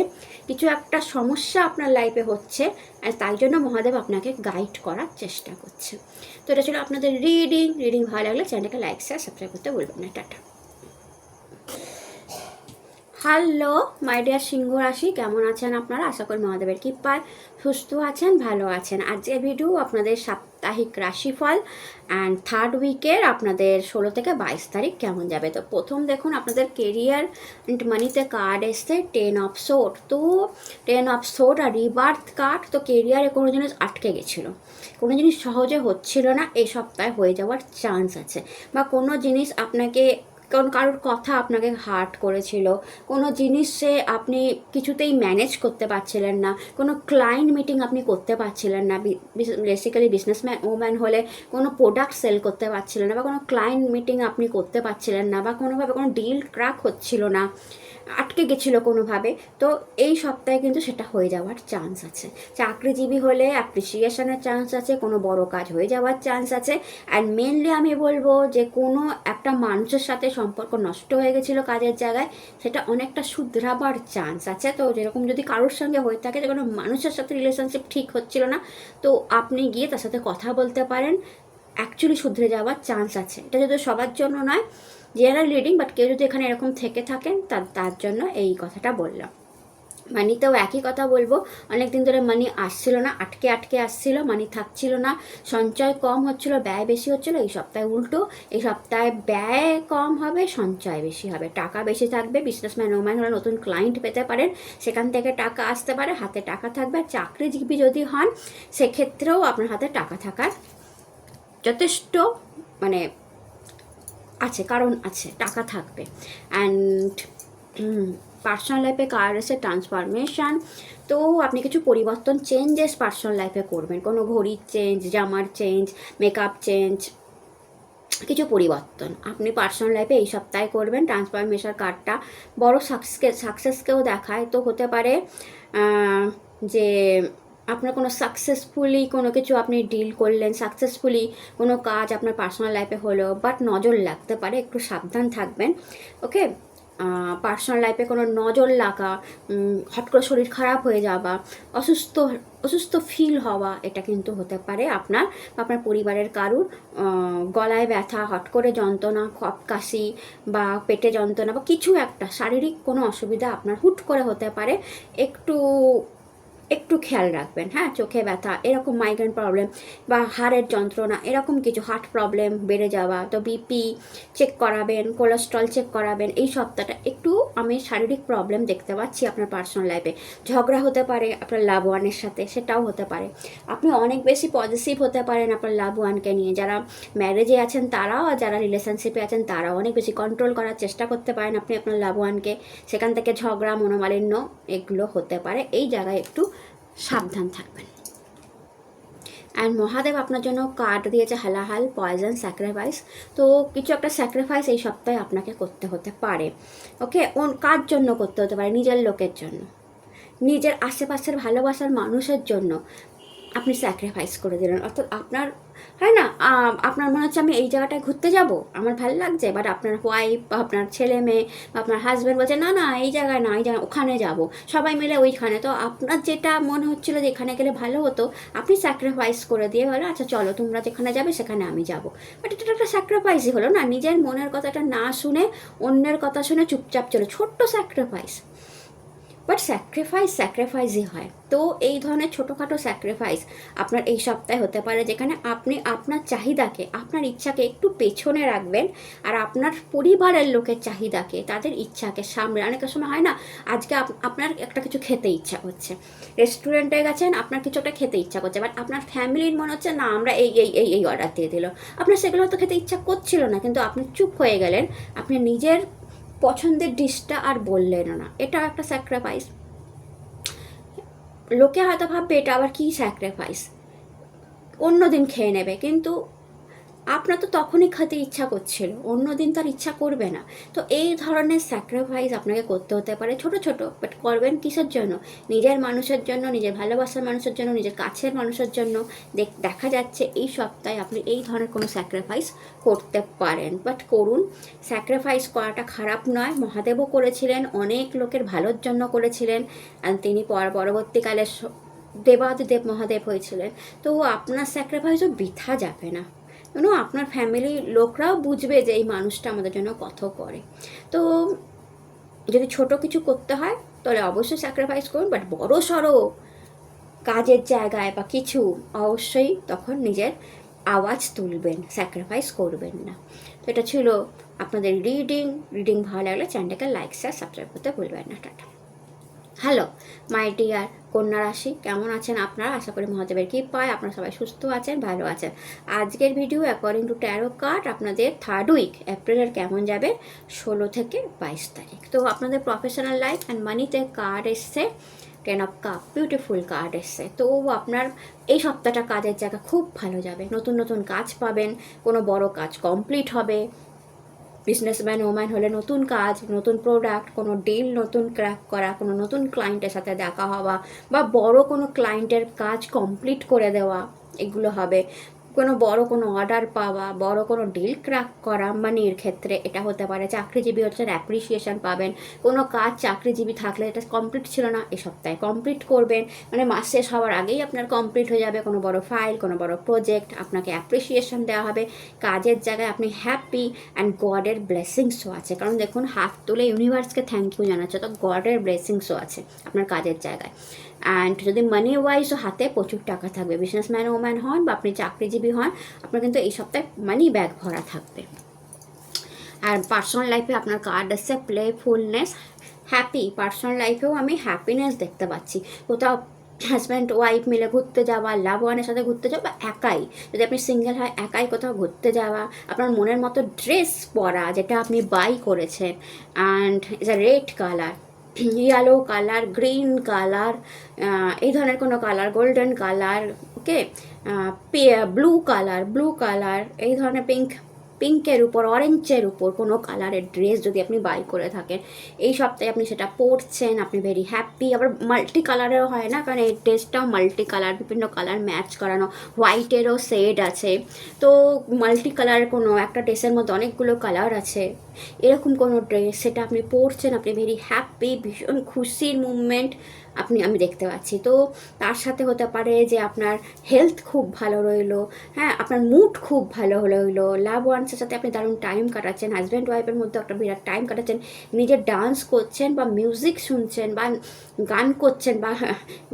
কিছু একটা সমস্যা আপনার লাইফে হচ্ছে, আর তাই জন্য মহাদেব আপনাকে গাইড করার চেষ্টা করছে। তো এটা ছিল আপনাদের রিডিং ভালো লাগলে চ্যানেলকে লাইক শেয়ার সাবস্ক্রাইব করতে ভুলবেন না। টাটা। হ্যালো মাই ডিয়ার সিংহ রাশি, কেমন আছেন আপনারা? আশা করি মহাদেবের কৃপায় সুস্থ আছেন, ভালো আছেন। আজকের ভিডিও আপনাদের সাপ্তাহিক রাশিফল অ্যান্ড থার্ড উইকের আপনাদের 16 থেকে 22 তারিখ কেমন যাবে। তো প্রথম দেখুন আপনাদের কেরিয়ার অ্যান্ড মানিতে কার্ড এসছে 10 অফ সোর্ড। তো 10 অফ সোর্ড আর রিবার্থ কার্ড। তো কেরিয়ারে কোনো জিনিস আটকে গেছিলো, কোনো জিনিস সহজে হচ্ছিল না, এই সপ্তাহে হয়ে যাওয়ার চান্স আছে, বা কোনো জিনিস আপনাকে কারণ কারোর কথা আপনাকে হার্ট করেছিল, কোনো জিনিসে আপনি কিছুতেই ম্যানেজ করতে পারছিলেন না, কোনো ক্লায়েন্ট মিটিং আপনি করতে পারছিলেন না, বেসিক্যালি বিজনেসম্যান ওম্যান হলে কোনো প্রোডাক্ট সেল করতে পারছিলেন না, বা কোনো ক্লায়েন্ট মিটিং আপনি করতে পারছিলেন না, বা কোনোভাবে কোনো ডিল ক্র্যাক হচ্ছিল না, আটকে গেছিলো কোনোভাবে। তো এই সপ্তাহে কিন্তু সেটা হয়ে যাওয়ার চান্স আছে। চাকরিজীবী হলে অ্যাপ্রিসিয়েশনের চান্স আছে, কোনো বড় কাজ হয়ে যাওয়ার চান্স আছে। অ্যান্ড মেনলি আমি বলবো যে কোনো একটা মানুষের সাথে সম্পর্ক নষ্ট হয়ে গেছিলো কাজের জায়গায়, সেটা অনেকটা শুধরাবার চান্স আছে। তো যেরকম যদি কারোর সঙ্গে হয়ে থাকে যে কোনো মানুষের সাথে রিলেশনশিপ ঠিক হচ্ছিল না, তো আপনি গিয়ে তার সাথে কথা বলতে পারেন, অ্যাকচুয়ালি শুধরে যাওয়ার চান্স আছে। এটা যদি সবার জন্য নয়, জেনারেল রিডিং, বাট কেউ যদি এখানে এরকম থেকে থাকেন তার জন্য এই কথাটা বললাম। মানিতেও একই কথা বলবো, অনেক দিন ধরে মানি আসছিল না, আটকে আটকে আসছিল, মানি থাকছিল না, সঞ্চয় কম হচ্ছিল, ব্যয় বেশি হচ্ছিল। এই সপ্তাহে উল্টো, এই সপ্তাহে ব্যয় কম হবে, সঞ্চয় বেশি হবে, টাকা বেশি থাকবে। বিজনেসম্যান ওম্যান হলে নতুন ক্লায়েন্ট পেতে পারেন, সেখান থেকে টাকা আসতে পারে, হাতে টাকা থাকবে। চাকরিজীবী যদি হন সেক্ষেত্রেও আপনার হাতে টাকা থাকার যথেষ্ট মানে আছে, কারণ আছে, টাকা থাকবে। অ্যান্ড পার্সোনাল লাইফে কার এসে ট্রান্সফরমেশান, তো আপনি কিছু পরিবর্তন, চেঞ্জেস পার্সোনাল লাইফে করবেন, কোনো ঘড়ির চেঞ্জ, জামার চেঞ্জ, মেকআপ চেঞ্জ, কিছু পরিবর্তন আপনি পার্সোনাল লাইফে এই সপ্তাহে করবেন। ট্রান্সফরমেশন কার্ডটা বড় সাকসেসকেও দেখায়। তো হতে পারে যে আপনার কোনো সাকসেসফুলি কোনো কিছু আপনি ডিল করলেন, সাকসেসফুলি কোনো কাজ আপনার পার্সোনাল লাইফে হলো, বাট নজর লাগতে পারে, একটু সাবধান থাকবেন। ওকে, পার্সোনাল লাইফে কোনো নজর লাগা, হট করে শরীর খারাপ হয়ে যাওয়া, অসুস্থ ফিল হওয়া, এটা কিন্তু হতে পারে আপনার বা আপনার পরিবারের কারুর। গলায় ব্যথা, হট করে যন্ত্রণা, কফ কাশি বা পেটে যন্ত্রণা বা কিছু একটা শারীরিক কোনো অসুবিধা আপনার হুট করে হতে পারে, একটু খেয়াল রাখবেন। হ্যাঁ, চোখে ব্যথা, এরকম মাইগ্রেন প্রবলেম বা হাড়ের যন্ত্রণা, এরকম কিছু হার্ট প্রবলেম বেড়ে যাওয়া, তো বিপি চেক করাবেন, কোলেস্ট্রল চেক করাবেন। এই সপ্তাহটা একটু আমি শারীরিক প্রবলেম দেখতে পাচ্ছি আপনার পার্সোনাল লাইফে। ঝগড়া হতে পারে আপনার লাভ ওয়ানের সাথে, সেটাও হতে পারে। আপনি অনেক বেশি পজিটিভ হতে পারেন আপনার লাভ ওয়ানকে নিয়ে। যারা ম্যারেজে আছেন তারাও, আর যারা রিলেশনশিপে আছেন তারাও অনেক বেশি কন্ট্রোল করার চেষ্টা করতে পারেন আপনি আপনার লাভ ওয়ানকে। সেখান থেকে ঝগড়া, মনোমালিন্য এগুলো হতে পারে। এই জায়গায় একটু সাবধান থাকবেন। অ্যান্ড মহাদেব আপনার জন্য কার্ড দিয়েছে হালাহাল, পয়জন, স্যাক্রিফাইস। তো কিছু একটা স্যাক্রিফাইস এই সপ্তাহে আপনাকে করতে হতে পারে। ওকে, কার জন্য করতে হতে পারে? নিজের লোকের জন্য, নিজের আশেপাশের ভালোবাসার মানুষের জন্য আপনি স্যাক্রিফাইস করে দিলেন। অর্থাৎ আপনার হয় না, আপনার মনে হচ্ছে আমি এই জায়গাটায় ঘুরতে যাব, আমার ভালো লাগছে, বাট আপনার ওয়াইফ বা আপনার ছেলে মেয়ে বা আপনার হাজব্যান্ড বলছে না না এই জায়গায় না, এই জায়গায় ওখানে যাব, সবাই মিলে ওইখানে। তো আপনার যেটা মনে হচ্ছিলো যে এখানে গেলে ভালো হতো, আপনি স্যাক্রিফাইস করে দিয়ে বলো আচ্ছা চলো তোমরা যেখানে যাবে সেখানে আমি যাব। বাট এটা একটা স্যাক্রিফাইসই হলো না, নিজের মনের কথাটা না শুনে অন্যের কথা শুনে চুপচাপ চলো, ছোট্ট স্যাক্রিফাইস, বাট স্যাক্রিফাইসই হয়। তো এই ধরনের ছোটোখাটো স্যাক্রিফাইস আপনার এই সপ্তাহে হতে পারে, যেখানে আপনি আপনার চাহিদাকে, আপনার ইচ্ছাকে একটু পেছনে রাখবেন, আর আপনার পরিবারের লোকের চাহিদাকে, তাদের ইচ্ছাকে সামনে। অনেকের সময় হয় না, আজকে আপনার একটা কিছু খেতে ইচ্ছা করছে, রেস্টুরেন্টে গেছেন, আপনার কিছু একটা খেতে ইচ্ছা করছে, বাট আপনার ফ্যামিলির মনে হচ্ছে না আমরা এই অর্ডার দিয়ে দিল। আপনার সেগুলো হয়তো খেতে ইচ্ছা করছিল না, কিন্তু আপনি চুপ হয়ে গেলেন, আপনি নিজের পছন্দের ডিশটা আর বললেন না। এটাও একটা স্যাক্রিফাইস। লোকে হয়তো ভাববে এটা আবার কী স্যাক্রিফাইস, অন্য দিন খেয়ে নেবে, কিন্তু আপনার তো তখনই খেতে ইচ্ছা করছিল, অন্য দিন তো আর ইচ্ছা করবে না। তো এই ধরনের স্যাক্রিফাইস আপনাকে করতে হতে পারে, ছোট ছোট, বাট করবেন কিসের জন্য? নিজের মানুষের জন্য, নিজের ভালোবাসার মানুষের জন্য, নিজের কাছের মানুষের জন্য। দেখা যাচ্ছে এই সপ্তাহে আপনি এই ধরনের কোনো স্যাক্রিফাইস করতে পারেন, বাট করুন। স্যাক্রিফাইস করাটা খারাপ নয়, মহাদেবও করেছিলেন, অনেক লোকের ভালোর জন্য করেছিলেন, আর তিনি পরবর্তীকালে দেবাদিদেব মহাদেব হয়েছিলেন। তো আপনার স্যাক্রিফাইসও বৃথা যাবে না, আপনার ফ্যামিলির লোকরাও বুঝবে যে এই মানুষটা আমাদের জন্য কত করে। তো যদি ছোট কিছু করতে হয় তাহলে অবশ্যই স্যাক্রিফাইস করুন, বাট বড় সড়ো কাজের জায়গায় বা কিছু অবশ্যই তখন নিজের আওয়াজ তুলবেন, স্যাক্রিফাইস করবেন না। তো এটা ছিল আপনাদের রিডিং ভালো লাগলে চ্যানেলটাকে লাইক শেয়ার সাবস্ক্রাইব করতে ভুলবেন না। টাটা। হ্যালো মাই ডিয়ার কন্যা রাশি, কেমন আছেন আপনারা? আশা করি মহাদেবের কৃপায় আপনারা সবাই সুস্থ আছেন, ভালো আছেন। আজকের video according to taro card আপনাদের থার্ড উইক এপ্রিলের কেমন যাবে 16 থেকে 22 তারিখ। তো আপনাদের প্রফেশনাল লাইফ অ্যান্ড মানিতে কার্ড এসছে 10 অফ কাপ, বিউটিফুল কার্ড এসছে। তো আপনার এই সপ্তাহটা কাজের জায়গা খুব ভালো যাবে, নতুন নতুন কাজ পাবেন, কোনো বড় কাজ কমপ্লিট হবে। বিজনেসম্যান ওম্যান হলে নতুন কাজ, নতুন প্রোডাক্ট, কোনো ডিল নতুন ক্র্যাক করা, কোনো নতুন ক্লায়েন্টের সাথে দেখা হওয়া বা বড় কোনো ক্লায়েন্টের কাজ কমপ্লিট করে দেওয়া, এগুলো হবে। কোনো বড় কোনো অর্ডার পাওয়া, বড় কোনো ডিল ক্র্যাক করা, মানির ক্ষেত্রে এটা হতে পারে। চাকরিজীবী হচ্ছেন, অ্যাপ্রিসিয়েশন পাবেন। কোনো কাজ চাকরিজীবী থাকলে এটা কমপ্লিট ছিল না, এই সপ্তাহে কমপ্লিট করবেন, মানে মাস শেষ হওয়ার আগেই আপনার কমপ্লিট হয়ে যাবে। কোনো বড় ফাইল, কোনো বড় প্রজেক্ট, আপনাকে অ্যাপ্রিসিয়েশন দেওয়া হবে। কাজের জায়গায় আপনি হ্যাপি অ্যান্ড গডের ব্লেসিংসও আছে, কারণ দেখুন হাত তুলে ইউনিভার্সকে থ্যাংক ইউ জানাচ্ছে, তো গডের ব্লেসিংসও আছে আপনার কাজের জায়গায়। অ্যান্ড যদি মানি ওয়াইজও হাতে প্রচুর টাকা থাকবে, বিজনেসম্যান ওম্যান হন বা আপনি চাকরিজীবী হন, আপনার কিন্তু এই সপ্তাহে মানি ব্যাগ ভরা থাকবে। আর পার্সোনাল লাইফে আপনার কার্ড আসছে প্লেফুলনেস, হ্যাপি। পার্সোনাল লাইফেও আমি হ্যাপিনেস দেখতে পাচ্ছি। কোথাও হাজব্যান্ড ওয়াইফ মিলে ঘুরতে যাওয়া, লাভ ওয়ানের সাথে ঘুরতে যাওয়া, বা একাই, যদি আপনি সিঙ্গেল হয় একাই কোথাও ঘুরতে যাওয়া, আপনার মনের মতো ড্রেস পরা যেটা আপনি বাই করেছেন, and is a red colour, yellow colour, green colour, এই ধরনের কোনো কালার, গোল্ডেন কালার, ওকে, ব্লু কালার, এই ধরনের পিঙ্কের উপর, অরেঞ্জের উপর কোনো কালারের ড্রেস যদি আপনি বাই করে থাকেন, এই সপ্তাহে আপনি সেটা পরছেন, আপনি ভেরি হ্যাপি। আবার মাল্টি কালারেরও হয় না, কারণ এই ড্রেসটাও মাল্টি কালার, বিভিন্ন কালার ম্যাচ করানো, হোয়াইটেরও শেড আছে। তো মাল্টি কালার কোনো একটা ড্রেসের মধ্যে অনেকগুলো কালার আছে, এরকম কোনো ড্রেস সেটা আপনি পরছেন, আপনি ভেরি হ্যাপি, ভীষণ খুশির মুভমেন্ট আমি দেখতে পাচ্ছি। তো তার সাথে হতে পারে যে আপনার হেলথ খুব ভালো রইলো, হ্যাঁ, আপনার মুড খুব ভালো রইলো, লাভ ওয়ান্সের সাথে আপনি দারুণ টাইম কাটাচ্ছেন, হাজব্যান্ড ওয়াইফের মধ্যে একটা বিরাট টাইম কাটাচ্ছেন, নিজে ডান্স করছেন বা মিউজিক শুনছেন বা গান করছেন বা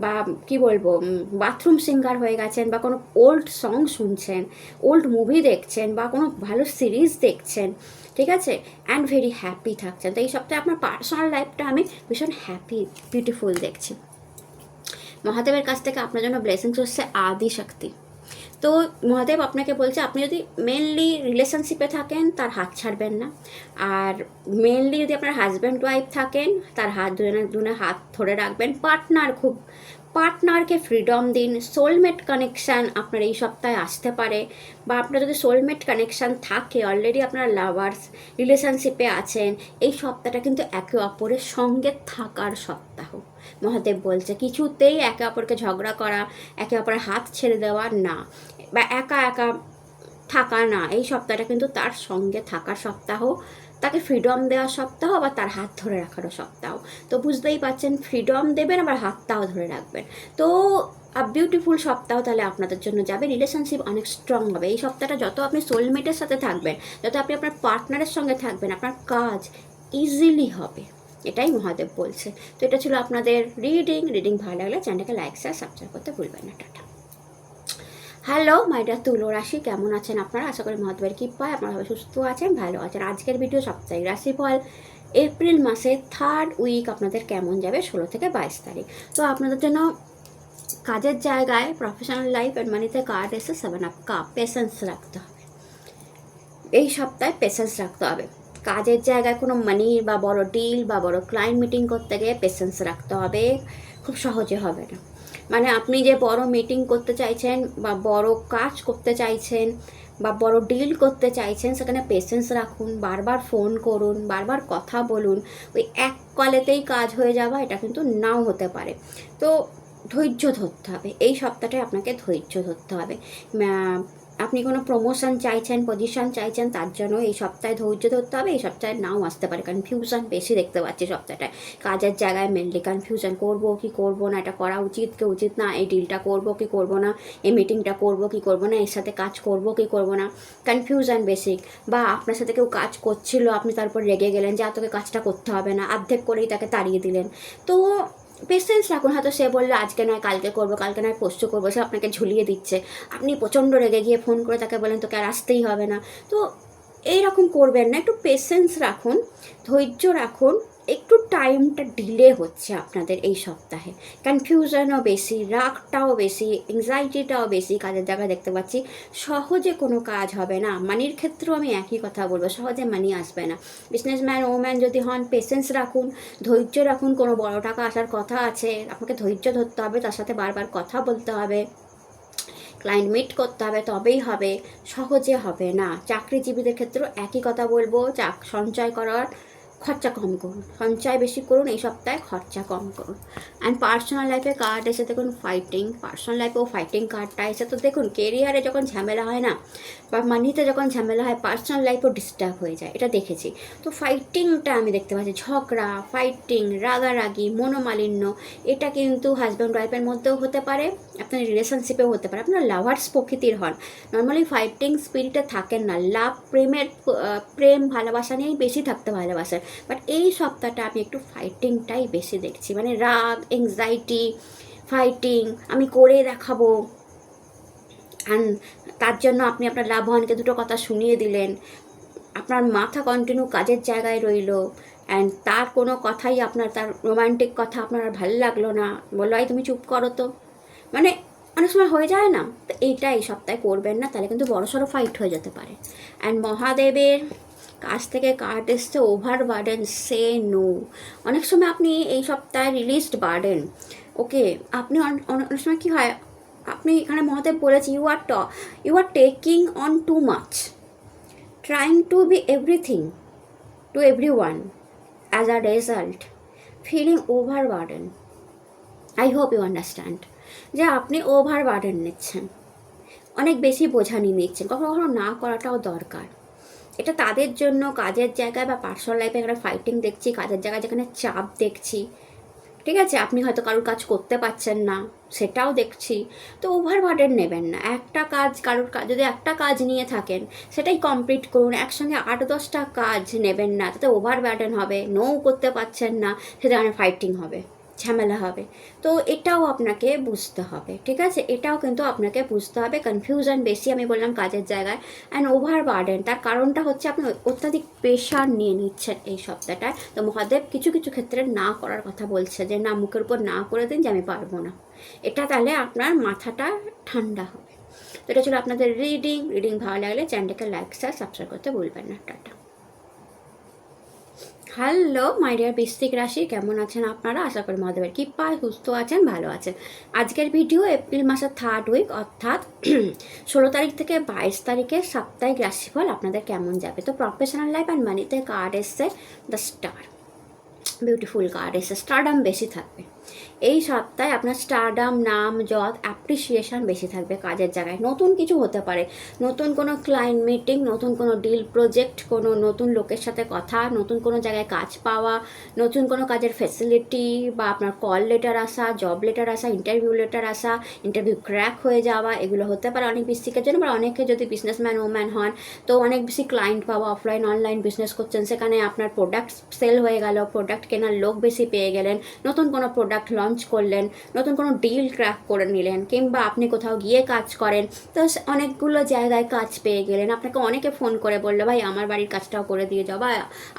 বা কী বলবো, বাথরুম সিঙ্গার হয়ে গেছেন, বা কোনো ওল্ড সং শুনছেন, ওল্ড মুভি দেখছেন, বা কোনো ভালো সিরিজ দেখছেন, ঠিক আছে, অ্যান্ড ভেরি হ্যাপি থাকছেন। তো এই সপ্তাহে আপনার পার্সোনাল লাইফটা আমি ভীষণ হ্যাপি, বিউটিফুল দেখছি। মহাদেবের কাছ থেকে আপনার জন্য ব্লেসিংস হচ্ছে আদি শক্তি। তো মহাদেব আপনাকে বলছে, আপনি যদি মেনলি রিলেশনশিপে থাকেন তার হাত ছাড়বেন না, আর মেনলি যদি আপনার হাজব্যান্ড ওয়াইফ থাকেন তার হাত দুজনে হাত ধরে রাখবেন। পার্টনারকে ফ্রিডম দিন। সোলমেট কানেকশান আপনার এই সপ্তাহে আসতে পারে, বা আপনার যদি সোলমেট কানেকশান থাকে, অলরেডি আপনার লাভার্স রিলেশনশিপে আছেন, এই সপ্তাহটা কিন্তু একে অপরের সঙ্গে থাকার সপ্তাহ। মহাদেব বলছে কিছুতেই একে অপরকে ঝগড়া করা, একে অপরের হাত ছেড়ে দেওয়া না, বা একা একা থাকা না। এই সপ্তাহটা কিন্তু তার সঙ্গে থাকার সপ্তাহ, তাকে ফ্রিডম দেওয়ার সপ্তাহ, বা তার হাত ধরে রাখারও সপ্তাহ। তো বুঝতেই পারছেন, ফ্রিডম দেবেন আবার হাতটাও ধরে রাখবেন। তো বিউটিফুল সপ্তাহ তাহলে আপনাদের জন্য যাবে। রিলেশনশিপ অনেক স্ট্রং হবে এই সপ্তাহটা। যত আপনি সোলমেটের সাথে থাকবেন, যত আপনি আপনার পার্টনারের সঙ্গে থাকবেন, আপনার কাজ ইজিলি হবে, এটাই মহাদেব বলছে। তো এটা ছিল আপনাদের রিডিং ভালো লাগলে চ্যানেলটাকে লাইক শেয়ার সাবস্ক্রাইব করতে ভুলবেন না। টাটা। হ্যালো মাইডা তুলো রাশি, কেমন আছেন আপনারা? আশা করি মহাদেবের কৃপায় আপনারা সবাই সুস্থ আছেন, ভালো আছেন। আজকের ভিডিও সাপ্তাহিক রাশিফল এপ্রিল মাসে থার্ড উইক আপনাদের কেমন যাবে 16 থেকে 22 তারিখ। তো আপনাদের জন্য কাজের জায়গায়, প্রফেশনাল লাইফ অ্যান্ড মানিতে কার্ড এসে 7 অফ কাপ, পেশেন্স রাখতে হবে। এই সপ্তাহে পেশেন্স রাখতে হবে। কাজের জায়গায় কোনো মানি বা বড় ডিল বা বড় ক্লায়েন্ট মিটিং করতে গিয়ে পেশেন্স রাখতে হবে, খুব সহজে হবে না। মানে আপনি যে বড় মিটিং করতে চাইছেন বা বড় কাজ করতে চাইছেন বা বড় ডিল করতে চাইছেন, সেখানে পেশেন্স রাখুন, বারবার ফোন করুন, বারবার কথা বলুন। ওই এক কলেতেই কাজ হয়ে যাওয়া এটা কিন্তু নাও হতে পারে। তো ধৈর্য ধরতে হবে, এই সপ্তাহটায় আপনাকে ধৈর্য ধরতে হবে। আপনি কোনো প্রমোশন চাইছেন, পজিশন চাইছেন, তার জন্য এই সপ্তাহে ধৈর্য ধরতে হবে। এই সপ্তাহে নাও আসতে পারে, কনফিউশন বেশি দেখতে পাচ্ছি সপ্তাহটায়। কাজের জায়গায় মেনলি কনফিউশন, করবো কি করবো না, এটা করা উচিত কি উচিত না, এই ডিলটা করবো কি করবো না, এই মিটিংটা করবো কি করবো না, এর সাথে কাজ করবো কি করবো না, কনফিউশন বেসিক। বা আপনার সাথে কেউ কাজ করছিল, আপনি তারপর রেগে গেলেন যে আর তোকে কাজটা করতে হবে না, অর্ধেক করেই তাকে তাড়িয়ে দিলেন। তো পেশেন্স রাখুন। হয়তো সে বললো আজকে নয় কালকে করবো, কালকে নয় পরশু করবো, সে আপনাকে ঝুলিয়ে দিচ্ছে, আপনি প্রচণ্ড রেগে গিয়ে ফোন করে তাকে বলেন তোকে আর আসতেই হবে না। তো এইরকম করবেন না, একটু পেশেন্স রাখুন, ধৈর্য রাখুন, একটু টাইমটা ডিলে হচ্ছে আপনাদের এই সপ্তাহে, কনফিউশনও বেশি, রাগটাও বেশি, এংজাইটিটাও বেশি কাজের জায়গায় দেখতে পাচ্ছি। সহজে কোনো কাজ হবে না, মানির ক্ষেত্রেও আমি একই কথা বলবো, সহজে মানি আসবে না। বিজনেসম্যান ওম্যান যদি হন, পেশেন্স রাখুন, ধৈর্য রাখুন। কোনো বড় টাকা আসার কথা আছে, আপনাকে ধৈর্য ধরতে হবে, তার সাথে বারবার কথা বলতে হবে, ক্লায়েন্ট মিট করতে হবে, তবেই হবে, সহজে হবে না। চাকরিজীবীদের ক্ষেত্রেও একই কথা বলবো, সঞ্চয় করার খরচা কম করুন, সঞ্চয় বেশি করুন, এই সপ্তাহে খরচা কম করুন। অ্যান্ড পার্সোনাল লাইফে কার্ড এসে দেখুন ফাইটিং, পার্সোনাল লাইফেও ফাইটিং কার্ডটা এসে তো দেখুন কেরিয়ারে যখন ঝামেলা হয় না, বা মানিতে যখন ঝামেলা হয়, পার্সোনাল লাইফও ডিস্টার্ব হয়ে যায়, এটা দেখেছি। তো ফাইটিংটা আমি দেখতে পাচ্ছি, ঝগড়া, ফাইটিং, রাগারাগি, মনোমালিন্য, এটা কিন্তু হাজব্যান্ড ওয়াইফের মধ্যেও হতে পারে, আপনার রিলেশনশিপেও হতে পারে। আপনার লাভার্স প্রকৃতির হন, নর্মালি ফাইটিং স্পিরিটে থাকেন না, লাভ প্রেম ভালোবাসা নিয়েই বেশি থাকতে ভালোবাসেন। বাট এই সপ্তাহটা আমি একটু ফাইটিংটাই বেশি দেখছি, মানে রাগ, এংজাইটি, ফাইটিং, আমি করে দেখাবো, অ্যান্ড তার জন্য আপনি আপনার লাভবানকে দুটো কথা শুনিয়ে দিলেন, আপনার মাথা কন্টিনিউ কাজের জায়গায় রইল, অ্যান্ড তার কোনো কথাই আপনার, তার রোমান্টিক কথা আপনার আর ভালো লাগলো না, বললো এই তুমি চুপ করো তো, মানে অনেক সময় হয়ে যায় না। তো এইটা এই সপ্তাহে করবেন না, তাহলে কিন্তু বড়সড় ফাইট হয়ে যেতে পারে। অ্যান্ড মহাদেবের কাছ থেকে কার্ড এসছে ওভার বার্ডেন, সে নো। অনেক সময় আপনি এই সপ্তাহে রিলিজড বার্ডেন, ওকে, আপনি অনেক সময় কী হয়, আপনি এখানে মহাদেব বলেছি you are taking on too much, trying to be everything to everyone, as a result feeling overburdened. I hope you understand যে আপনি ওভারবার্ডেন নিচ্ছেন, অনেক বেশি বোঝা নিয়ে নিচ্ছেন, কখনো কখনো না করাটাও দরকার। এটা তাদের জন্য কাজের জায়গায় বা পার্সোনাল লাইফে এখানে ফাইটিং দেখছি, কাজের জায়গায় যেখানে চাপ দেখছি, ঠিক আছে, আপনি হয়তো কারোর কাজ করতে পারছেন না, সেটাও দেখছি। তো ওভারবার্ডেন নেবেন না, একটা কাজ কারোর কাজ, যদি একটা কাজ নিয়ে থাকেন সেটাই কমপ্লিট করুন, একসঙ্গে 8-10টা কাজ নেবেন না, তাতে ওভারবার্ডেন হবে, নো করতে পারছেন না, সেখানে ফাইটিং হবে, ঝামেলা হবে। তো এটাও আপনাকে বুঝতে হবে, ঠিক আছে, এটাও কিন্তু আপনাকে বুঝতে হবে। কনফিউশন বেশি আমি বললাম কাজের জায়গায়, অ্যান্ড ওভারবার্ডেন, তার কারণটা হচ্ছে আপনি অত্যাধিক প্রেশার নিয়ে নিচ্ছেন এই সপ্তাহটায়। তো মহাদেব কিছু কিছু ক্ষেত্রে না করার কথা বলছে, যে না, মুখের উপর না করে দিন যে আমি পারবো না, এটা তাহলে আপনার মাথাটা ঠান্ডা হবে। তো এটা ছিল আপনাদের রিডিং ভালো লাগলে চ্যানেলটাকে লাইক শেয়ার সাবস্ক্রাইব করতে ভুলবেন না। টাটা। হ্যালো মাই ডিয়ার বৃশ্চিক রাশি, কেমন আছেন আপনারা? আশা করি মহাদেবের কৃপায় সুস্থ আছেন, ভালো আছেন। আজকের ভিডিও এপ্রিল মাসের 3rd উইক, অর্থাৎ 16 তারিখ থেকে 22 তারিখের সাপ্তাহিক রাশিফল আপনাদের কেমন যাবে। তো প্রফেশনাল লাইফ অ্যান্ড মানিতে কার্ড এসছে দ্য স্টার, বিউটিফুল কার্ড এসে, স্টারডাম বেশি থাকবে এই সপ্তাহে, আপনার স্টারডাম, নাম যত, অ্যাপ্রিসিয়েশন বেশি থাকবে কাজের জায়গায়। নতুন কিছু হতে পারে, নতুন কোনো ক্লায়েন্ট মিটিং, নতুন কোনো ডিল প্রজেক্ট, কোনো নতুন লোকের সাথে কথা, নতুন কোনো জায়গায় কাজ পাওয়া, নতুন কোনো কাজের ফ্যাসিলিটি, বা আপনার কল লেটার আসা, জব লেটার আসা, ইন্টারভিউ লেটার আসা, ইন্টারভিউ ক্র্যাক হয়ে যাওয়া, এগুলো হতে পারে অনেক বৃশ্চিকের জন্য। বা অনেকে যদি বিজনেসম্যান ওম্যান হন, তো অনেক বেশি ক্লায়েন্ট পাওয়া, অফলাইন অনলাইন বিজনেস করছেন, সেখানে আপনার প্রোডাক্ট সেল হয়ে গেল, প্রোডাক্ট কেনার লোক বেশি পেয়ে গেলেন, নতুন কোনো প্রোডাক্ট লঞ্চ করলেন, নতুন কোনো ডিল ক্র্যাক করে নিলেন, কিংবা আপনি কোথাও গিয়ে কাজ করেন, তো অনেকগুলো জায়গায় কাজ পেয়ে গেলেন, আপনাকে অনেকে ফোন করে বললো ভাই আমার বাড়ির কাজটাও করে দিয়ে যাও, বা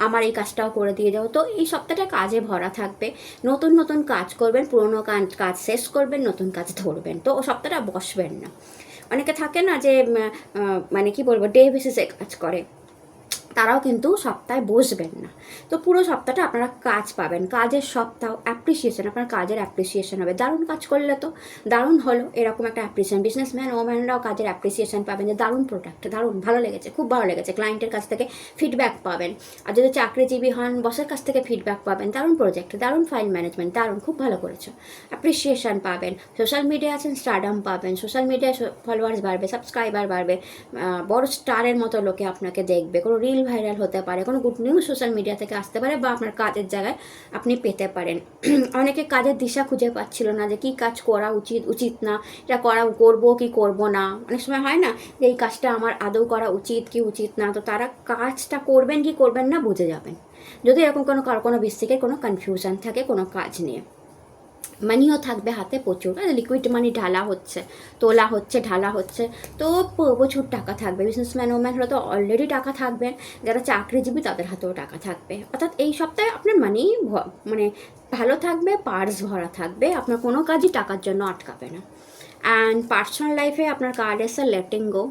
আমার এই কাজটাও করে দিয়ে যাও। তো এই সপ্তাহটা কাজে ভরা থাকবে, নতুন নতুন কাজ করবেন, পুরোনো কাজ শেষ করবেন, নতুন কাজ ধরবেন। তো সপ্তাহটা বসবেন না। অনেকে থাকে না যে মানে কি বলবো, ডে বেসিসে কাজ করে, তারাও কিন্তু সপ্তাহে বসবেন না। তো পুরো সপ্তাহটা আপনারা কাজ পাবেন, কাজের সপ্তাহ, অ্যাপ্রিসিয়েশন, আপনার কাজের অ্যাপ্রিসিয়েশন হবে। দারুণ কাজ করলে তো দারুণ হলো, এরকম একটা অ্যাপ্রিসিয়েশন। বিজনেসম্যান ওম্যানরাও কাজের অ্যাপ্রিসিয়েশন পাবেন, যে দারুণ প্রোডাক্ট, দারুণ ভালো লেগেছে, খুব ভালো লেগেছে, ক্লায়েন্টের কাছ থেকে ফিডব্যাক পাবেন। আর যদি চাকরিজীবী হন, বসের কাছ থেকে ফিডব্যাক পাবেন, দারুণ প্রজেক্ট, দারুণ ফাইল ম্যানেজমেন্ট, দারুণ, খুব ভালো করেছো, অ্যাপ্রিসিয়েশন পাবেন। সোশ্যাল মিডিয়া আছেন, স্টারডাম পাবেন, সোশ্যাল মিডিয়ায় ফলোয়ার্স বাড়বে, সাবস্ক্রাইবার বাড়বে, বড় স্টারের মতো লোকে আপনাকে দেখবে, কোনো রিল ভাইরাল হতে পারে, কোনো গুড নিউজ সোশ্যাল মিডিয়া থেকে আসতে পারে, বা আপনার কাজের জায়গায় আপনি পেতে পারেন। অনেকে কাজের দিশা খুঁজে পাচ্ছিল না, যে কী কাজ করা উচিত না, এটা করবো কি করবো না। অনেক সময় হয় না যে এই কাজটা আমার আদৌ করা উচিত কি উচিত না, তো তারা কাজটা করবেন কি করবেন না বুঝে যাবেন, যদি এরকম কোনো বৃশ্চিকের কোনো কনফিউশন থাকে কোনো কাজ নিয়ে। মানিও থাকবে হাতে প্রচুর, লিকুইড মানি ঢালা হচ্ছে, তোলা হচ্ছে, ঢালা হচ্ছে, তো প্রচুর টাকা থাকবে। বিজনেসম্যান ওম্যান হলে তো অলরেডি টাকা থাকবেন, যারা চাকরিজীবী তাদের হাতেও টাকা থাকবে। অর্থাৎ এই সপ্তাহে আপনার মানি মানে ভালো থাকবে, পার্স ভরা থাকবে, আপনার কোনো কাজই টাকার জন্য আটকাবে না। অ্যান্ড পার্সোনাল লাইফে আপনার কার্ড এসে লেটিং গো,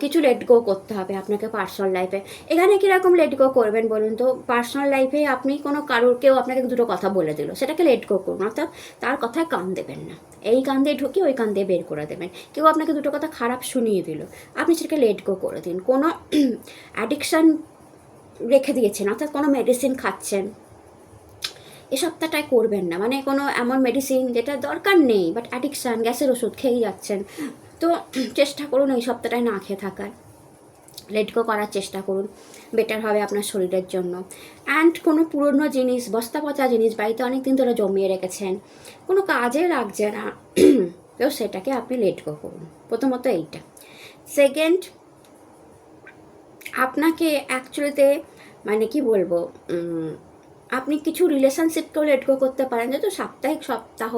কিছু লেট গো করতে হবে আপনাকে পার্সোনাল লাইফে। এখানে কীরকম লেট গো করবেন বলুন তো? পার্সোনাল লাইফে আপনি কোনো কারোর, কেউ আপনাকে দুটো কথা বলে দিল, সেটাকে লেট গো করুন, অর্থাৎ তার কথায় কান দেবেন না। এই কান দিয়ে ঢুকিয়ে ওই কান দিয়ে বের করে দেবেন। কেউ আপনাকে দুটো কথা খারাপ শুনিয়ে দিল, আপনি সেটাকে লেট গো করে দিন। কোনো অ্যাডিকশান রেখে দিয়েছেন, অর্থাৎ কোনো মেডিসিন খাচ্ছেন, এ সপ্তাহটায় করবেন না। মানে কোনো এমন মেডিসিন যেটা দরকার নেই, বাট অ্যাডিকশান, গ্যাসের ওষুধ খেয়েই যাচ্ছেন, তো চেষ্টা করুন এই সপ্তাহটায় না খেয়ে থাকার, লেট গো করার চেষ্টা করুন, বেটার হবে আপনার শরীরের জন্য। অ্যান্ড কোনো পুরনো জিনিস, বস্তা পচা জিনিস বাড়িতে অনেক দিন ধরে জমিয়ে রেখেছেন, কোনো কাজে লাগছে না, তো সেটাকে আপনি লেট গো করুন, প্রথমত এইটা। সেকেন্ড, আপনাকে অ্যাকচুয়ালিতে মানে কি বলবো, আপনি কিছু রিলেশনশিপকেও লেট গো করতে পারেন, যেহেতু সাপ্তাহিক সপ্তাহ,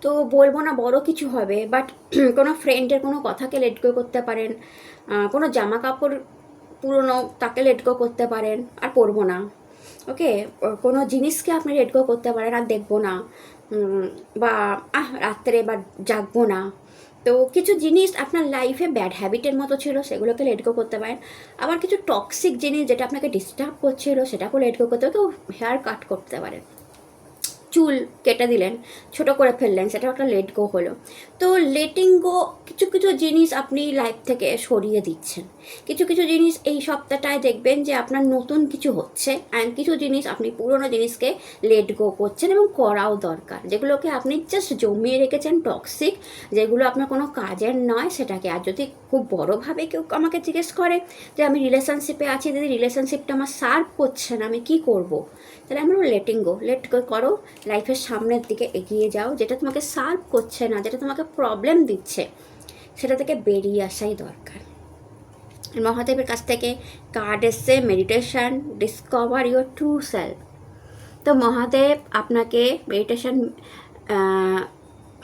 তো বলবো না বড় কিছু হবে, বাট কোনো ফ্রেন্ডের কোনো কথাকে লেট গো করতে পারেন, কোনো জামা কাপড় পুরনো তাকে লেট গো করতে পারেন, আর পরবো না। ওকে, কোনো জিনিসকে আপনি লেট গো করতে পারেন, আর দেখবো না, বা রাত্রে বা জাগবো না। তো কিছু জিনিস আপনার লাইফে ব্যাড হ্যাবিটের মতো ছিল, সেগুলোকে লেট গো করতে পারেন। আবার কিছু টক্সিক জিনিস যেটা আপনাকে ডিস্টার্ব করছিল, সেটাকেও লেট গো করতে হবে। কেউ হেয়ার কাট করতে পারেন, চুল কেটে দিলেন, ছোট করে ফেললেন, সেটা একটা লেট গো হলো। তো লেটিং গো, কিছু কিছু জিনিস আপনি লাইফ থেকে সরিয়ে দিচ্ছেন। কিছু কিছু জিনিস এই সপ্তাহটায় দেখবেন যে আপনার নতুন কিছু হচ্ছে, অ্যান্ড কিছু জিনিস আপনি পুরোনো জিনিসকে লেট গো করছেন, এবং করাও দরকার। যেগুলোকে আপনি জাস্ট জমিয়ে রেখেছেন টক্সিক, যেগুলো আপনার কোনো কাজের নয়, সেটাকে। আর যদি খুব বড়োভাবে কেউ আমাকে জিজ্ঞেস করে যে আমি রিলেশনশিপে আছি, যদি রিলেশনশিপটা আমার সার্ভ করছে না, আমি কী করবো, তাহলে আমরা লেটিং গো, লেট গো করো, লাইফের সামনের দিকে এগিয়ে যাও। যেটা তোমাকে সার্ভ করছে না, যেটা তোমাকে প্রবলেম দিচ্ছে, সেটা থেকে বেরিয়ে আসাই দরকার। মহাদেবের কাছ থেকে কার্ড এসছে meditation, discover your true self. তো মহাদেব আপনাকে মেডিটেশন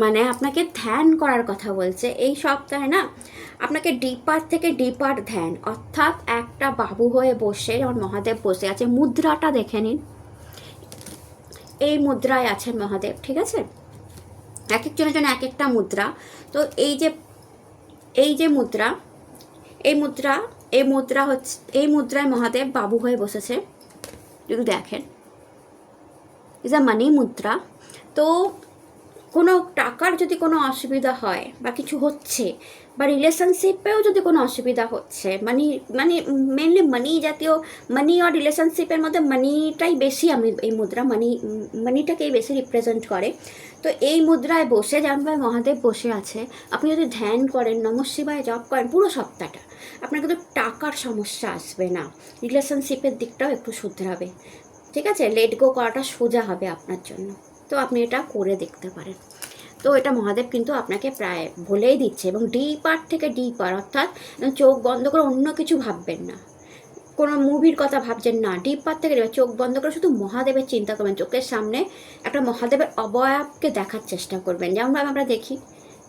মানে আপনাকে ধ্যান করার কথা বলছে এই সপ্তাহে না। আপনাকে ডিপার থেকে ডিপার ধ্যান, অর্থাৎ একটা বাবু হয়ে বসে, যেমন মহাদেব বসে আছে, মুদ্রাটা দেখে নিন, এই মুদ্রায় আছেন মহাদেব, ঠিক আছে? এক একজনের জন্য এক একটা মুদ্রা। তো এই যে মুদ্রা, এই মুদ্রা হচ্ছে, এই মুদ্রায় মহাদেব বাবু হয়ে বসেছে, যদি দেখেন, ইজ আ মানি মুদ্রা। তো কোনো টাকার যদি কোনো অসুবিধা হয়, বা কিছু হচ্ছে, বা রিলেশনশিপেও যদি কোনো অসুবিধা হচ্ছে, মেনলি মানি জাতীয়, মানি আর রিলেশনশিপের মধ্যে মানিটাই বেশি, আমি এই মুদ্রা মানিটাকেই বেশি রিপ্রেজেন্ট করে। তো এই মুদ্রায় বসে, যেমনভাবে মহাদেব বসে আছে, আপনি যদি ধ্যান করেন, নমঃ শিবায় জপ করেন, পুরো সপ্তাহটা আপনার কিন্তু টাকার সমস্যা আসবে না। রিলেশনশিপের দিকটাও একটু শুধরাবে, ঠিক আছে? লেট গো করাটা সোজা হবে আপনার জন্য। তো আপনি এটা করে দেখতে পারেন। তো এটা মহাদেব কিন্তু আপনাকে প্রায় বলেই দিচ্ছে, এবং ডিপার থেকে ডিপার, অর্থাৎ চোখ বন্ধ করে অন্য কিছু ভাববেন না, কোনো মুভির কথা ভাবছেন না, ডিপার থেকে চোখ বন্ধ করে শুধু মহাদেবের চিন্তা করবেন। চোখের সামনে একটা মহাদেবের অবয়বকে দেখার চেষ্টা করবেন, যেমনভাবে আমরা দেখি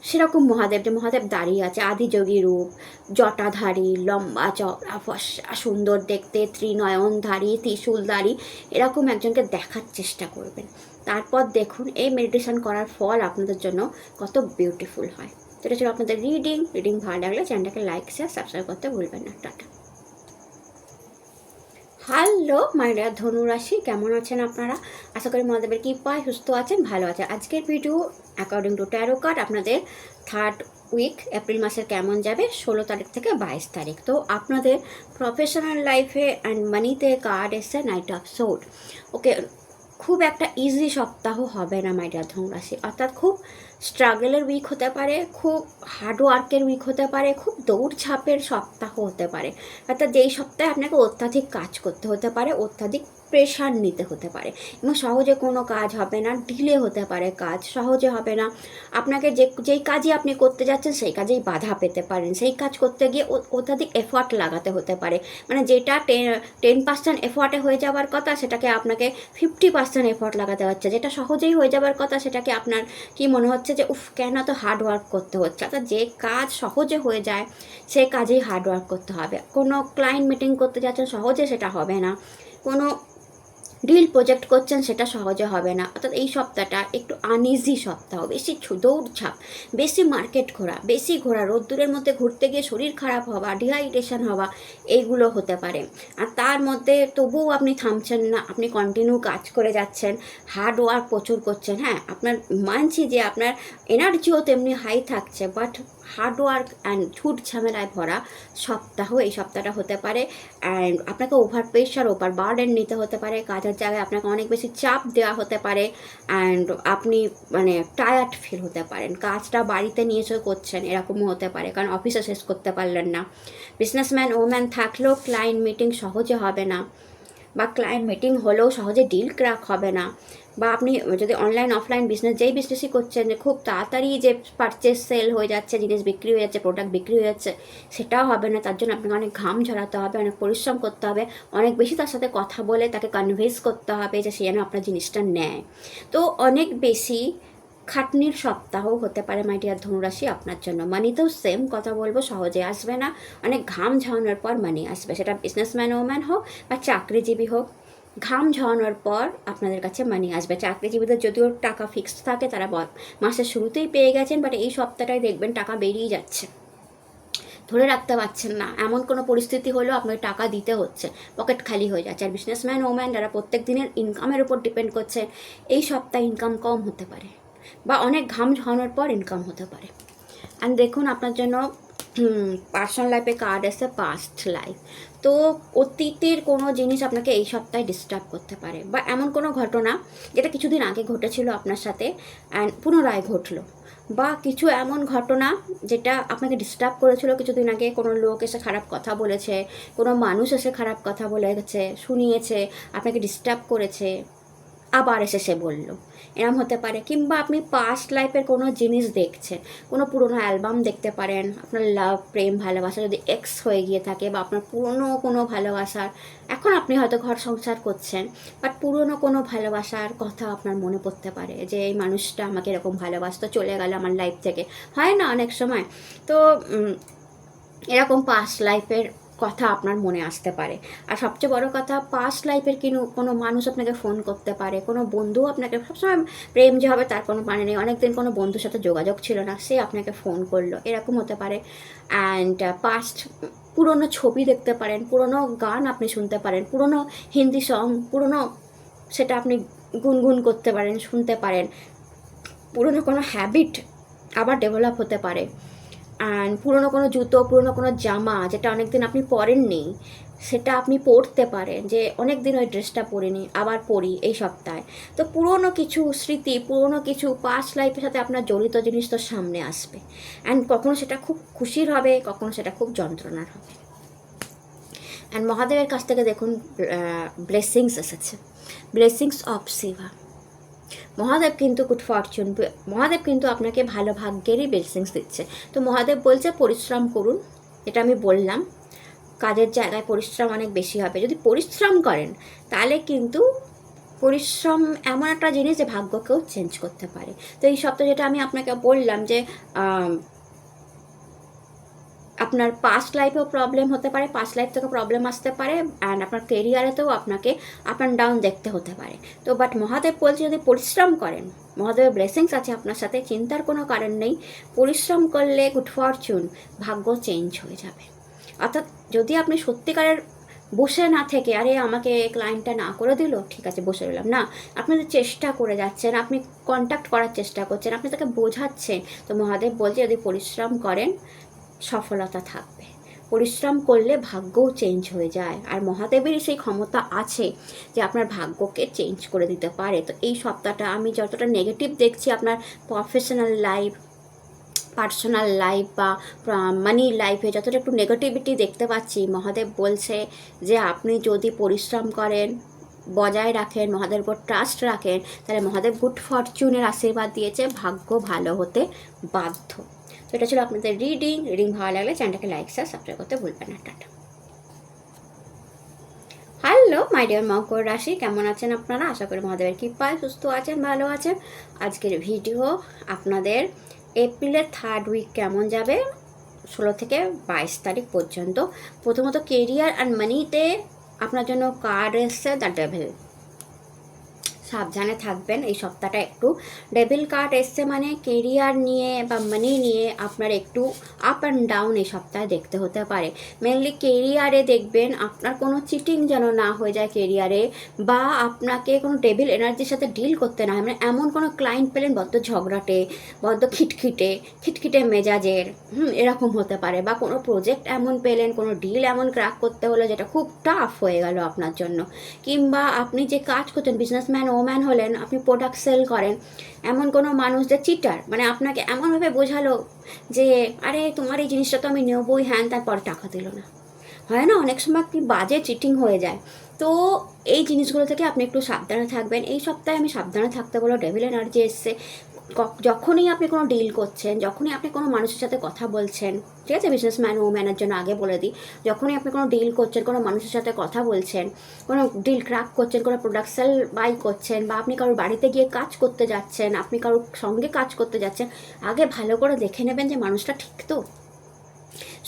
সেরকম মহাদেব, যে মহাদেব দাঁড়িয়ে আছে, আদিযোগী রূপ, জটাধারী, লম্বা চওড়া ফর্সা, সুন্দর দেখতে, ত্রিনয়নধারী, ত্রিশূলধারী, এরকম একজনকে দেখার চেষ্টা করবেন। তারপর দেখুন এই মেডিটেশন করার ফল আপনাদের জন্য কত বিউটিফুল হয়। তো এটা ছিল আপনাদের রিডিং ভালো লাগলে চ্যানেলটাকে লাইক, শেয়ার, সাবস্ক্রাইব করতে ভুলবেন না। টাটা। হ্যালো মাই ডিয়ার ধনুরাশি, কেমন আছেন আপনারা? আশা করি মহাদেবের কৃপায় সুস্থ আছেন, ভালো আছেন। আজকের video according to taro card আপনাদের থার্ড উইক এপ্রিল মাসের কেমন যাবে, 16 তারিখ থেকে 22 তারিখ। তো আপনাদের প্রফেশনাল লাইফে অ্যান্ড মানিতে কার্ড এসছে নাইট অফ সোর্ড। ওকে, খুব একটা ইজি সপ্তাহ হবে না মাই ডিয়ার ধনুরাশি, অর্থাৎ খুব স্ট্রাগলের উইক হতে পারে, খুব হার্ডওয়ার্কের উইক হতে পারে, খুব দৌড়ঝাঁপের সপ্তাহ হতে পারে, অর্থাৎ যেই সপ্তাহে আপনাকে অত্যাধিক কাজ করতে হতে পারে, অত্যাধিক প্রেশার নিতে হতে পারে এবং সহজে কোনো কাজ হবে না, ডিলে হতে পারে, কাজ সহজে হবে না, আপনাকে যেই কাজই আপনি করতে যাচ্ছেন সেই কাজেই বাধা পেতে পারেন, সেই কাজ করতে গিয়ে অত্যাধিক এফর্ট লাগাতে হতে পারে, মানে যেটা 10% এফর্টে হয়ে যাওয়ার কথা সেটাকে আপনাকে 50% এফর্ট লাগাতে হচ্ছে, যেটা সহজেই হয়ে যাওয়ার কথা সেটাকে আপনার কি মনে হচ্ছে যে উফ কেন তো হার্ড ওয়ার্ক করতে হচ্ছে। অর্থাৎ যে কাজ সহজে হয়ে যায় সেই কাজেই হার্ড ওয়ার্ক করতে হবে। কোনো ক্লায়েন্ট মিটিং করতে যাচ্ছেন সহজে সেটা হবে না, কোনো ডিল প্রজেক্ট করছেন সেটা সহজে হবে না। অর্থাৎ এই সপ্তাহটা একটু আনইজি সপ্তাহ, বেশি দৌড়ঝাঁপ, বেশি মার্কেট ঘোরা, বেশি ঘোরা, রোদ্দুরের মধ্যে ঘুরতে গিয়ে শরীর খারাপ হওয়া, ডিহাইড্রেশন হওয়া, এইগুলো হতে পারে। আর তার মধ্যে তবুও আপনি থামছেন না, আপনি কন্টিনিউ কাজ করে যাচ্ছেন, হার্ড ওয়ার্ক প্রচুর করছেন। হ্যাঁ, আপনার মানছি যে আপনার এনার্জিও তেমনি হাই থাকছে, বাট হার্ডওয়ার্ক অ্যান্ড ঝুট ঝামেলায় ভরা সপ্তাহ এই সপ্তাহটা হতে পারে। অ্যান্ড আপনাকে ওভার প্রেশার, ওভার বার্ডেন নিতে হতে পারে, কাজের জায়গায় আপনাকে অনেক বেশি চাপ দেওয়া হতে পারে, অ্যান্ড আপনি মানে টায়ার্ড ফিল হতে পারেন, কাজটা বাড়িতে নিয়ে এসে করছেন এরকমও হতে পারে, কারণ অফিসে শেষ করতে পারলেন না। বিজনেসম্যান ওম্যান থাকলেও ক্লায়েন্ট মিটিং সহজে হবে না, বা ক্লায়েন্ট মিটিং হলেও সহজে ডিল ক্র্যাক হবে না, বা আপনি যদি অনলাইন অফলাইন বিজনেস যেই বিজনেসই করছেন যে খুব তাড়াতাড়ি যে পারচেস সেল হয়ে যাচ্ছে, জিনিস বিক্রি হয়ে যাচ্ছে, প্রোডাক্ট বিক্রি হয়ে যাচ্ছে, সেটাও হবে না। তার জন্য আপনাকে অনেক ঘাম ঝরাতে হবে, অনেক পরিশ্রম করতে হবে, অনেক বেশি তার সাথে কথা বলে তাকে কনভিন্স করতে হবে যে সে যেন আপনার জিনিসটা নেয়। তো অনেক বেশি খাটনির সপ্তাহ হতে পারে মাই ডিয়ার ধনুরাশি আপনার জন্য। মানিতেও সেম কথা বলবো, সহজে আসবে না, অনেক ঘাম ঝরানোর পর মানি আসবে, সেটা বিজনেসম্যান ওম্যান হোক বা চাকরিজীবী হোক, ঘাম ঝরানোর পর আপনাদের কাছে মানি আসবে। চাকরিজীবীদের যদিও টাকা ফিক্সড থাকে, তারা মাসের শুরুতেই পেয়ে গেছেন, বাট এই সপ্তাহটায় দেখবেন টাকা বেরিয়ে যাচ্ছে, ধরে রাখতে পারছেন না, এমন কোনো পরিস্থিতি হলেও আপনাকে টাকা দিতে হচ্ছে, পকেট খালি হয়ে যাচ্ছে। আর বিজনেসম্যান ওম্যান যারা প্রত্যেক দিনের ইনকামের উপর ডিপেন্ড করছে, এই সপ্তাহে ইনকাম কম হতে পারে, বা অনেক ঘাম ঝরানোর পর ইনকাম হতে পারে। অ্যান্ড দেখুন আপনার জন্য পার্সোনাল লাইফে কার্ড এসে পাস্ট লাইফ। তো অতীতের কোনো জিনিস আপনাকে এই সপ্তাহে ডিস্টার্ব করতে পারে, বা এমন কোনো ঘটনা যেটা কিছুদিন আগে ঘটেছিল আপনার সাথে অ্যান্ড পুনরায় ঘটলো, বা কিছু এমন ঘটনা যেটা আপনাকে ডিস্টার্ব করেছিল কিছুদিন আগে, কোনো লোক এসে খারাপ কথা বলেছে, কোনো মানুষ এসে খারাপ কথা বলে গেছে, শুনিয়েছে, আপনাকে ডিস্টার্ব করেছে, আবার এসে সে বললো, এরম হতে পারে। কিংবা আপনি পাস্ট লাইফের কোনো জিনিস দেখছেন, কোনো পুরনো অ্যালবাম দেখতে পারেন, আপনার লাভ, প্রেম, ভালোবাসা যদি এক্স হয়ে গিয়ে থাকে, বা আপনার পুরনো কোনো ভালোবাসার, এখন আপনি হয়তো ঘর সংসার করছেন, বাট পুরনো কোনো ভালোবাসার কথা আপনার মনে পড়তে পারে যে এই মানুষটা আমাকে এরকম ভালোবাসতো, চলে গেল আমার লাইফ থেকে, হয় না অনেক সময়। তো এরকম পাস্ট লাইফের কথা আপনার মনে আসতে পারে। আর সবচেয়ে বড় কথা, পাস্ট লাইফের কোনো মানুষ আপনাকে ফোন করতে পারে, কোনো বন্ধু আপনাকে, সবসময় প্রেম যে হবে তার কোনো মানে নেই, অনেকদিন কোনো বন্ধুর সাথে যোগাযোগ ছিল না, সে আপনাকে ফোন করলো, এরকম হতে পারে। অ্যান্ড পাস্ট পুরনো ছবি দেখতে পারেন, পুরনো গান আপনি শুনতে পারেন, পুরনো হিন্দি সং, পুরনো সেটা আপনি গুনগুন করতে পারেন, শুনতে পারেন, পুরনো কোনো হ্যাবিট আবার ডেভেলপ হতে পারে। অ্যান্ড পুরনো কোনো জুতো, পুরনো কোনো জামা যেটা অনেকদিন আপনি পরেননি, সেটা আপনি পরতে পারেন, যে অনেক দিন ওই ড্রেসটা পরিনি, আবার পরি এই সপ্তাহে। তো পুরনো কিছু স্মৃতি, পুরনো কিছু পাস্ট লাইফের সাথে আপনার জড়িত জিনিস তো সামনে আসবে। অ্যান্ড কখনো সেটা খুব খুশির হবে, কখনো সেটা খুব যন্ত্রণার হবে। অ্যান্ড মহাদেবের কাছ থেকে দেখুন ব্লেসিংস এসেছে, ব্লেসিংস অফ শিবা। মহাদেব কিন্তু গুড ফরচুন, মহাদেব কিন্তু আপনাকে ভালো ভাগ্যেরই ব্লেসিংস দিচ্ছে। তো মহাদেব বলছে পরিশ্রম করুন, এটা আমি বললাম, কাজের জায়গায় পরিশ্রম অনেক বেশি হবে। যদি পরিশ্রম করেন তাহলে কিন্তু পরিশ্রম এমন একটা জিনিস যে ভাগ্যকেও চেঞ্জ করতে পারে। তো এই সপ্তাহে যেটা আমি আপনাকে বললাম যে আপনার পাস্ট লাইফেও প্রবলেম হতে পারে, পাস্ট লাইফ থেকে প্রবলেম আসতে পারে, অ্যান্ড আপনার কেরিয়ারেতেও আপনাকে আপ অ্যান্ড ডাউন দেখতে হতে পারে। তো বাট মহাদেব বলছে যদি পরিশ্রম করেন, মহাদেবের ব্লেসিংস আছে আপনার সাথে, চিন্তার কোনো কারণ নেই। পরিশ্রম করলে গুড ফরচুন, ভাগ্য চেঞ্জ হয়ে যাবে। অর্থাৎ যদি আপনি সত্যিকারের বসে না থেকে, আরে আমাকে ক্লায়েন্টটা না করে দিল, ঠিক আছে বসে রইলাম না, আপনি যদি চেষ্টা করে যাচ্ছেন, আপনি কন্ট্যাক্ট করার চেষ্টা করছেন, আপনি তাকে বোঝাচ্ছেন, তো মহাদেব বলছে যদি পরিশ্রম করেন সফলতা থাকবে। পরিশ্রম করলে ভাগ্যও চেঞ্জ হয়ে যায়, আর মহাদেবেরই সেই ক্ষমতা আছে যে আপনার ভাগ্যকে চেঞ্জ করে দিতে পারে। তো এই সপ্তাহটা আমি যতটা নেগেটিভ দেখছি আপনার প্রফেশনাল লাইফ, পার্সোনাল লাইফ বা মানি লাইফে যতটা একটু নেগেটিভিটি দেখতে পাচ্ছি, মহাদেব বলছে যে আপনি যদি পরিশ্রম করেন, বজায় রাখেন, মহাদেবের উপর ট্রাস্ট রাখেন, তাহলে মহাদেব গুড ফরচুনের আশীর্বাদ দিয়েছে, ভাগ্য ভালো হতে বাধ্য। তো এটা ছিল আপনাদের রিডিং ভালো লাগলে চ্যানেলটাকে লাইক শেয়ার সাবস্ক্রাইব করতে ভুলবেন না। টাটা। হ্যালো মাই ডিয়ার মকর রাশি, কেমন আছেন আপনারা? আশা করি মহাদেবের কৃপায় সুস্থ আছেন, ভালো আছেন। আজকের ভিডিও আপনাদের এপ্রিলের 3rd উইক কেমন যাবে 16 থেকে 22 তারিখ পর্যন্ত। প্রথমত কেরিয়ার আর মানিতে আপনার জন্য কার্ড এসছে দ্য ডেভিল। সাবধানে থাকবেন এই সপ্তাহটা একটু। ডেভিল কার্ড এসছে মানে কেরিয়ার নিয়ে বা মানি নিয়ে আপনার একটু আপ অ্যান্ড ডাউন এই সপ্তাহে দেখতে হতে পারে। মেনলি কেরিয়ারে দেখবেন আপনার কোনো চিটিং যেন না হয়ে যায় কেরিয়ারে, বা আপনাকে কোনো ডেভিল এনার্জির সাথে ডিল করতে না হয়। মানে এমন কোনো ক্লায়েন্ট পেলেন বড্ড ঝগড়াটে, বড্ড খিটখিটে মেজাজের, এরকম হতে পারে। বা কোনো প্রজেক্ট এমন পেলেন, কোনো ডিল এমন ক্র্যাক করতে হলো যেটা খুব টাফ হয়ে গেল আপনার জন্য। কিংবা আপনি যে কাজ করছেন, বিজনেসম্যান ওম্যান হলেন, আপনি প্রোডাক্ট সেল করেন, এমন কোনো মানুষ যে চিটার, মানে আপনাকে এমনভাবে বোঝালো যে আরে তোমার এই জিনিসটা তো আমি নেবই, হ্যাঁ, তারপরে টাকা দিল না। হয় না অনেক সময় কি বাজে চিটিং হয়ে যায়। তো এই জিনিসগুলো থেকে আপনি একটু সাবধানে থাকবেন। এই সপ্তাহে আমি সাবধানে থাকতে বলো, ডেভিল এনার্জি এসছে। যখনই আপনি কোনো ডিল করছেন, যখনই আপনি কোনো মানুষের সাথে কথা বলছেন, ঠিক আছে, বিজনেসম্যান ওম্যানের জন্য আগে বলে দিই, যখনই আপনি কোনো ডিল করছেন, কোনো মানুষের সাথে কথা বলছেন, কোনো ডিল ক্র্যাক করছেন, কোনো প্রোডাক্ট সেল বাই করছেন, বা আপনি কারোর বাড়িতে গিয়ে কাজ করতে যাচ্ছেন, আপনি কারোর সঙ্গে কাজ করতে যাচ্ছেন, আগে ভালো করে দেখে নেবেন যে মানুষটা ঠিক তো।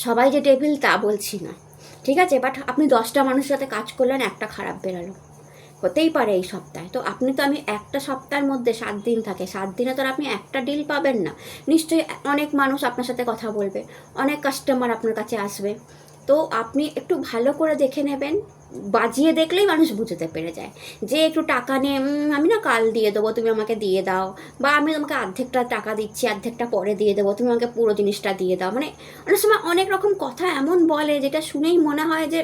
সবাই যে ডেভিল তা বলছি না, ঠিক আছে, বাট আপনি 10টা মানুষের সাথে কাজ করলেন, একটা খারাপ বেরালো, হতেই পারে এই সপ্তাহে। তো আপনি তো, আমি একটা সপ্তাহের মধ্যে 7 দিন থাকে, 7 দিনে তো আর আপনি একটা ডিল পাবেন না। নিশ্চয়ই অনেক মানুষ আপনার সাথে কথা বলবে, অনেক কাস্টমার আপনার কাছে আসবে। তো আপনি একটু ভালো করে দেখে নেবেন। বাজিয়ে দেখলেই মানুষ বুঝতে পেরে যায় যে একটু টাকা নিয়ে আমি না কাল দিয়ে দেবো, তুমি আমাকে দিয়ে দাও, বা আমি তোমাকে অর্ধেকটা টাকা দিচ্ছি, অর্ধেকটা পরে দিয়ে দেবো, তুমি আমাকে পুরো জিনিসটা দিয়ে দাও। মানে অনেক সময় অনেক রকম কথা এমন বলে যেটা শুনেই মনে হয় যে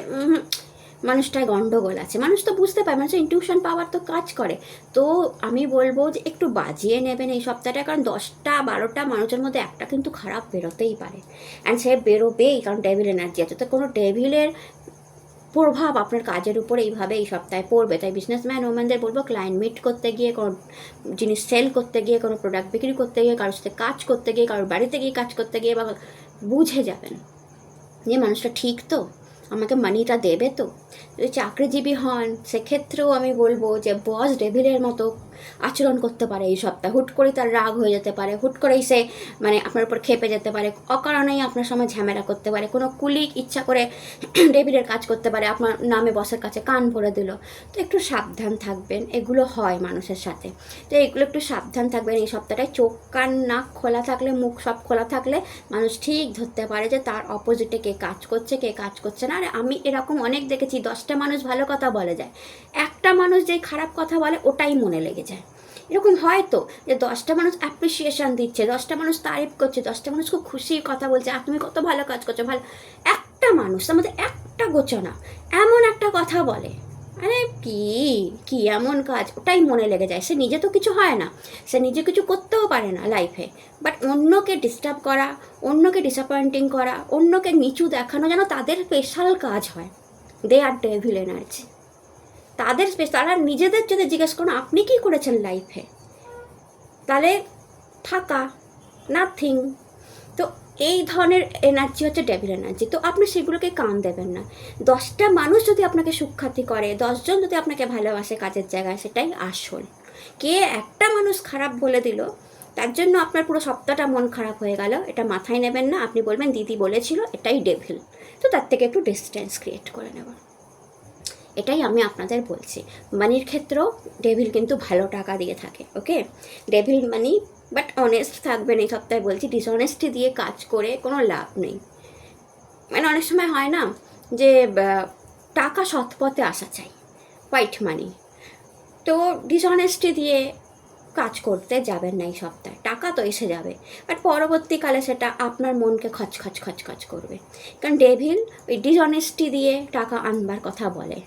মানুষটায় গন্ডগোল আছে। মানুষ তো বুঝতে পারে, মানুষের ইনটিউশন পাওয়ার তো কাজ করে। তো আমি বলবো যে একটু বাজিয়ে নেবেন এই সপ্তাহটা, কারণ 10টা 12টা মানুষের মধ্যে একটা কিন্তু খারাপ বেরোতেই পারে, অ্যান্ড সে বেরোবেই, কারণ ডেভিল এনার্জি আছে। তো কোনো ডেভিলের প্রভাব আপনার কাজের উপর এইভাবে এই সপ্তাহে পড়বে। তাই বিজনেসম্যান ওম্যানদের বলবো, ক্লায়েন্ট মিট করতে গিয়ে, কোনো জিনিস সেল করতে গিয়ে, কোনো প্রোডাক্ট বিক্রি করতে গিয়ে, কারোর সাথে কাজ করতে গিয়ে, কারোর বাড়িতে গিয়ে কাজ করতে গিয়ে, বা বুঝে যাবেন যে মানুষটা ঠিক তো, আমাকে মানিটা দেবে তো। যদি চাকরিজীবী হন সেক্ষেত্রেও আমি বলবো যে বস ডেভিলের মতো আচরণ করতে পারে এই সপ্তাহে। হুট করে তার রাগ হয়ে যেতে পারে, হুট করেই সে মানে আপনার উপর খেপে যেতে পারে, অকারণেই আপনার সময় ঝামেলা করতে পারে। কোনো কুলিক ইচ্ছা করে ডেভিলের কাজ করতে পারে, আপনার নামে বসের কাছে কান ভরে দিল। তো একটু সাবধান থাকবেন, এগুলো হয় মানুষের সাথে। তো এগুলো একটু সাবধান থাকবেন এই সপ্তাহটায়। চোখ কান নাক খোলা থাকলে, মুখ সব খোলা থাকলে মানুষ ঠিক ধরতে পারে যে তার অপোজিটে কে কাজ করছে, কে কাজ করছে না। আর আমি এরকম অনেক দেখেছি, 10টা মানুষ ভালো কথা বলে যায়, একটা মানুষ যে খারাপ কথা বলে ওটাই মনে লেগে যায়। এরকম হয় তো, যে 10টা মানুষ অ্যাপ্রিসিয়েশন দিচ্ছে, 10টা মানুষ তারিফ করছে, 10টা মানুষ খুব খুশির কথা বলছে, আর তুমি কত ভালো কাজ করছো, ভালো। একটা মানুষ, তার মধ্যে একটা গোচনা এমন একটা কথা বলে, আরে কি কি এমন কাজ, ওটাই মনে লেগে যায়। সে নিজে তো কিছু হয় না, সে নিজে কিছু করতেও পারে না লাইফে, বাট অন্যকে ডিস্টার্ব করা, অন্যকে ডিসঅ্যাপয়েন্টিং করা, অন্যকে নিচু দেখানো যেন তাদের স্পেশাল কাজ হয়। দে আর ডেভিল এনার্জি, তাদের তারা নিজেদের যদি জিজ্ঞেস করুন আপনি কি করেছেন লাইফে, তাহলে ফাঁকা, নাথিং। তো এই ধরনের এনার্জি হচ্ছে ডেভিল এনার্জি। তো আপনি সেগুলোকে কান দেবেন না। 10টা মানুষ যদি আপনাকে সুখ্যাতি করে, 10জন যদি আপনাকে ভালোবাসে কাজের জায়গায়, সেটাই আসল। কে একটা মানুষ খারাপ বলে দিল, তার জন্য আপনার পুরো সপ্তাহটা মন খারাপ হয়ে গেল, এটা মাথায় নেবেন না। আপনি বলবেন দিদি বলেছিল এটাই ডেভিল, তো তার থেকে একটু ডিস্টেন্স ক্রিয়েট করে নেব। এটাই আমি আপনাদের বলছি। মানির ক্ষেত্রেও ডেভিল কিন্তু ভালো টাকা দিয়ে থাকে, ওকে, ডেভিল মানি, বাট অনেস্ট থাকবেন এই সপ্তাহে বলছি। ডিসঅনেস্টি দিয়ে কাজ করে কোনো লাভ নেই। মানে অনেক সময় হয় না যে টাকা সৎ পথে আসা চাই, হোয়াইট মানি, তো ডিসঅনেস্টি দিয়ে কাজ করতে যাবেন না এই সপ্তাহে, টাকা তো এসে যাবে, বাট পরবর্তীকালে সেটা আপনার মনকে খচখচ করবে। কারণ ডেভিল ওই ডিসঅনেস্টি দিয়ে টাকা আনবার কথা বলে,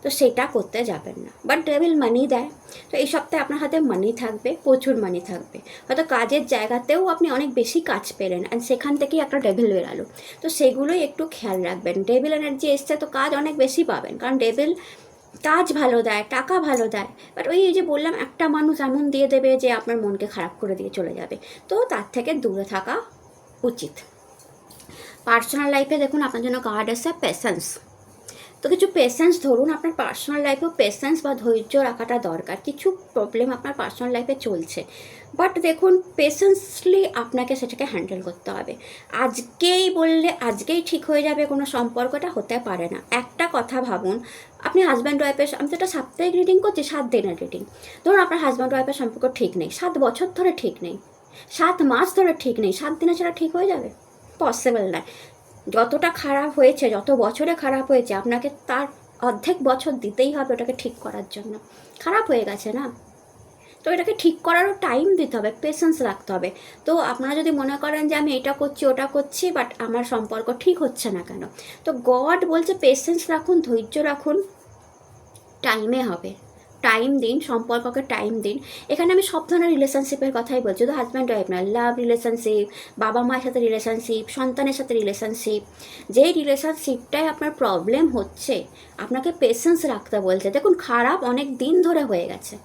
তো সেটা করতে যাবেন না। বাট ডেভিল মানি দেয়, তো এই সপ্তাহে আপনার হাতে মানি থাকবে, প্রচুর মানি থাকবে। হয়তো কাজের জায়গাতেও আপনি অনেক বেশি কাজ পেলেন, অ্যান্ড সেখান থেকেই একটা ডেভিল বেরালো, তো সেগুলোই একটু খেয়াল রাখবেন। ডেভিল এনার্জি এসছে তো কাজ অনেক বেশি পাবেন, কারণ ডেভিল কাজ ভালো দেয়, টাকা ভালো দেয়, বাট ওই যে বললাম একটা মানুষ এমন দিয়ে দেবে যে আপনার মনকে খারাপ করে দিয়ে চলে যাবে, তো তার থেকে দূরে থাকা উচিত। পার্সোনাল লাইফে দেখুন আপনার জন্য কার্ড আছে পেশেন্স, তো কিছু পেশেন্স ধরুন। আপনার পার্সোনাল লাইফেও পেশেন্স বা ধৈর্য রাখাটা দরকার। কিছু প্রবলেম আপনার পার্সোনাল লাইফে চলছে, বাট দেখুন পেশেন্সলি আপনাকে সেটাকে হ্যান্ডেল করতে হবে। আজকেই বললে আজকেই ঠিক হয়ে যাবে কোনো সম্পর্কটা হতে পারে না। একটা কথা ভাবুন, আপনি হাজব্যান্ড ওয়াইফের, আমি তো একটা সাপ্তাহিক রিডিং করছি, 7 দিনের রিডিং। ধরুন আপনার হাজব্যান্ড ওয়াইফের সম্পর্ক ঠিক নেই, 7 বছর ধরে ঠিক নেই, 7 মাস ধরে ঠিক নেই, 7 দিনে সেটা ঠিক হয়ে যাবে? পসিবল নয়। যতটা খারাপ হয়েছে, যত বছরে খারাপ হয়েছে, আপনাকে তার অর্ধেক বছর দিতেই হবে ওটাকে ঠিক করার জন্য। খারাপ হয়ে গেছে না, তো এটাকে ঠিক করারও টাইম দিতে হবে, পেশেন্স রাখতে হবে। তো আপনারা যদি মনে করেন যে আমি এটা করছি ওটা করছি বাট আমার সম্পর্ক ঠিক হচ্ছে না কেন, তো গড বলছে পেশেন্স রাখুন, ধৈর্য রাখুন, টাইমে হবে। টাইম দিন, সম্পর্ককে টাইম দিন। এখানে আমি সব ধরনের রিলেশনশিপের কথাই বলছি, শুধু হাজব্যান্ড ওয়াইফ না, লাভ রিলেশনশিপ, বাবা মায়ের সাথে রিলেশনশিপ, সন্তানের সাথে রিলেশনশিপ, যেই রিলেশনশিপটায় আপনার প্রবলেম হচ্ছে আপনাকে পেশেন্স রাখতে বলছে। দেখুন খারাপ অনেক দিন ধরে হয়ে গেছে,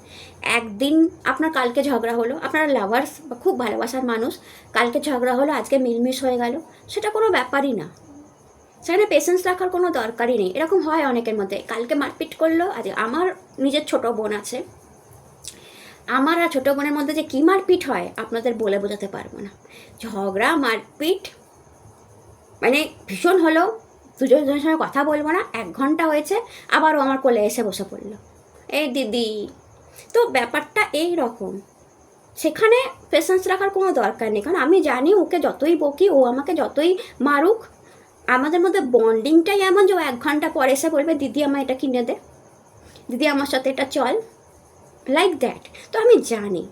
একদিন আপনার কালকে ঝগড়া হলো, আপনারা লাভার্স বা খুব ভালোবাসার মানুষ, কালকে ঝগড়া হলো, আজকে মিলমিশ হয়ে গেল, সেটা কোনো ব্যাপারই না, সেখানে পেশেন্স রাখার কোনো দরকারই নেই। এরকম হয় অনেকের মধ্যে, কালকে মারপিট করলো, আজ আমার নিজের ছোট বোন আছে, আমার আর ছোটো বোনের মধ্যে যে কী মারপিট হয় আপনাদের বলে বোঝাতে পারবো না। ঝগড়া মারপিট মানে ভীষণ হলো, দুজনের সঙ্গে কথা বলবো না, 1 ঘন্টা হয়েছে, আবারও আমার কোলে এসে বসে পড়লো, এই দিদি। তো ব্যাপারটা এই রকম, সেখানে পেশেন্স রাখার কোনো দরকার নেই, কারণ আমি জানি ওকে যতই বকি, ও আমাকে যতই মারুক, আমাদের মধ্যে বন্ডিংটাই এমন যে ও 1 ঘন্টা পরে এসে বলবে দিদি আমার এটা কিনে দে, দিদি আমার সাথে এটা চল, লাইক দ্যাট। তো আমি জানি,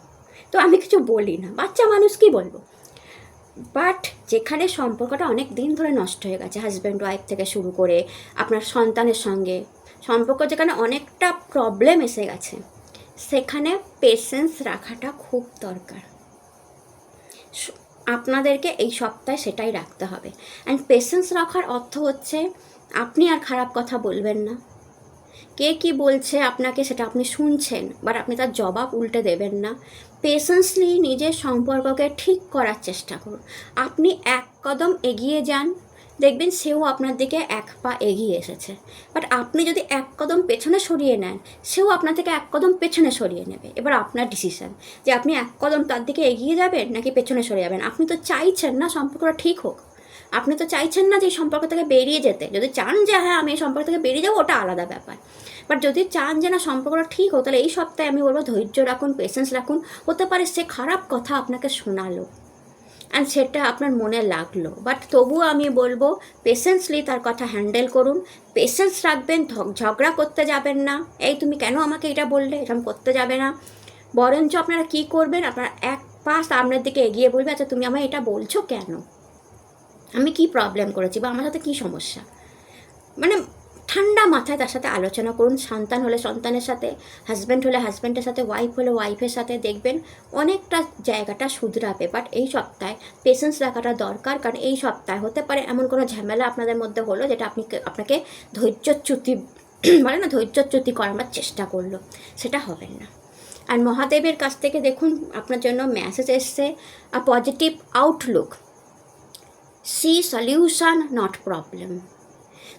তো আমি কিছু বলি না, বাচ্চা মানুষ কি বলবো। বাট যেখানে সম্পর্কটা অনেক দিন ধরে নষ্ট হয়ে গেছে, হাজব্যান্ড ওয়াইফ থেকে শুরু করে আপনার সন্তানের সঙ্গে সম্পর্ক, যেখানে অনেকটা প্রবলেম এসে গেছে, সেখানে পেশেন্স রাখাটা খুব দরকার। আপনাদেরকে এই সপ্তাহে সেটাই রাখতে হবে। অ্যান্ড পেশেন্স রাখার অর্থ হচ্ছে আপনি আর খারাপ কথা বলবেন না, কে কি বলছে আপনাকে সেটা আপনি শুনছেন, বাট আপনি তার জবাব উল্টে দেবেন না। পেশেন্সলি নিজের সম্পর্ককে ঠিক করার চেষ্টা করুন। আপনি 1 কদম এগিয়ে যান, দেখবেন সেও আপনার দিকে 1 পা এগিয়ে এসেছে। বাট আপনি যদি 1 কদম পেছনে সরিয়ে নেন, সেও আপনার থেকে 1 কদম পেছনে সরিয়ে নেবে। এবার আপনার ডিসিশন যে আপনি 1 কদম তার দিকে এগিয়ে যাবেন নাকি পেছনে সরে যাবেন। আপনি তো চাইছেন না সম্পর্কটা ঠিক হোক, আপনি তো চাইছেন না যে এই সম্পর্ক থেকে বেরিয়ে যেতে। যদি চান যে হ্যাঁ আমি এই সম্পর্ক থেকে বেরিয়ে যাবো, ওটা আলাদা ব্যাপার। বাট যদি চান যে না সম্পর্কটা ঠিক হোক, তাহলে এই সপ্তাহে আমি বলবো ধৈর্য রাখুন, পেশেন্স রাখুন। হতে পারে সে খারাপ কথা আপনাকে শোনালো অ্যান্ড সেটা আপনার মনে লাগলো, বাট তবুও আমি বলবো পেশেন্সলি তার কথা হ্যান্ডেল করুন, পেশেন্স রাখবেন, ঝগড়া করতে যাবেন না, এই তুমি কেন আমাকে এটা বললে, এরকম করতে যাবে না। বরঞ্চ আপনারা কী করবেন, আপনারা 1 পা সামনের দিকে এগিয়ে বলবে আচ্ছা তুমি আমায় এটা বলছো কেন, আমি কি প্রবলেম করেছি বা আমার সাথে কী সমস্যা, মানে ঠান্ডা মাথায় তার সাথে আলোচনা করুন। সন্তান হলে সন্তানের সাথে, হাজব্যান্ড হলে হাজব্যান্ডের সাথে, ওয়াইফ হলে ওয়াইফের সাথে, দেখবেন অনেকটা জায়গাটা শুধরাবে। বাট এই সপ্তাহে পেশেন্স রাখাটা দরকার, কারণ এই সপ্তাহে হতে পারে এমন কোনো ঝামেলা আপনাদের মধ্যে হলো যেটা আপনাকে ধৈর্যচ্যুতি বলে না, ধৈর্যচ্যুতি করাবার চেষ্টা করলো, সেটা হবে না। আর মহাদেবের কাছ থেকে দেখুন আপনার জন্য মেসেজ এসছে, a positive outlook, see solution not problem.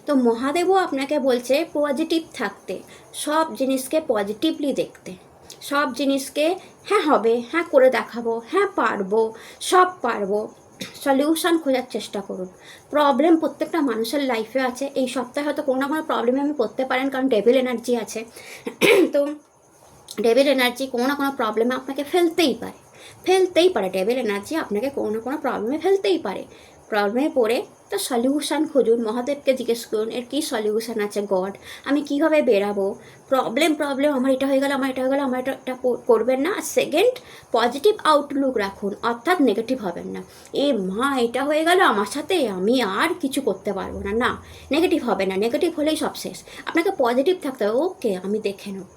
তো মহাদেবও আপনাকে বলছে পজিটিভ থাকতে, সব জিনিসকে পজিটিভলি দেখতে, সব জিনিসকে হ্যাঁ হবে, হ্যাঁ করে দেখাবো, হ্যাঁ পারবো, সব পারবো, সলিউশন খোঁজার চেষ্টা করুন। প্রবলেম প্রত্যেকটা মানুষের লাইফে আছে, এই সপ্তাহে হয়তো কোনো না কোনো প্রবলেমে আমি পড়তে পারেন, কারণ ডেভিল এনার্জি আছে। তো ডেভিল এনার্জি কোনো না কোনো প্রবলেমে আপনাকে ফেলতেই পারে, ডেভিল এনার্জি আপনাকে কোনো না কোনো প্রবলেমে ফেলতেই পারে। প্রবলেমে পড়ে তো সলিউশন খুঁজুন, মহাদেবকে জিজ্ঞেস করুন এর কী সলিউশন আছে গড, আমি কীভাবে বেরাবো, প্রবলেম আমার এটা হয়ে গেল, আমার এটা করবেন না। সেকেন্ড, পজিটিভ আউটলুক রাখুন, অর্থাৎ নেগেটিভ হবেন না। মা এটা হয়ে গেল আমার সাথে, আমি আর কিছু করতে পারবো না, না নেগেটিভ হবে না, নেগেটিভ হলেই সব শেষ। আপনাকে পজিটিভ থাকতে হবে, ওকে আমি দেখে নেব,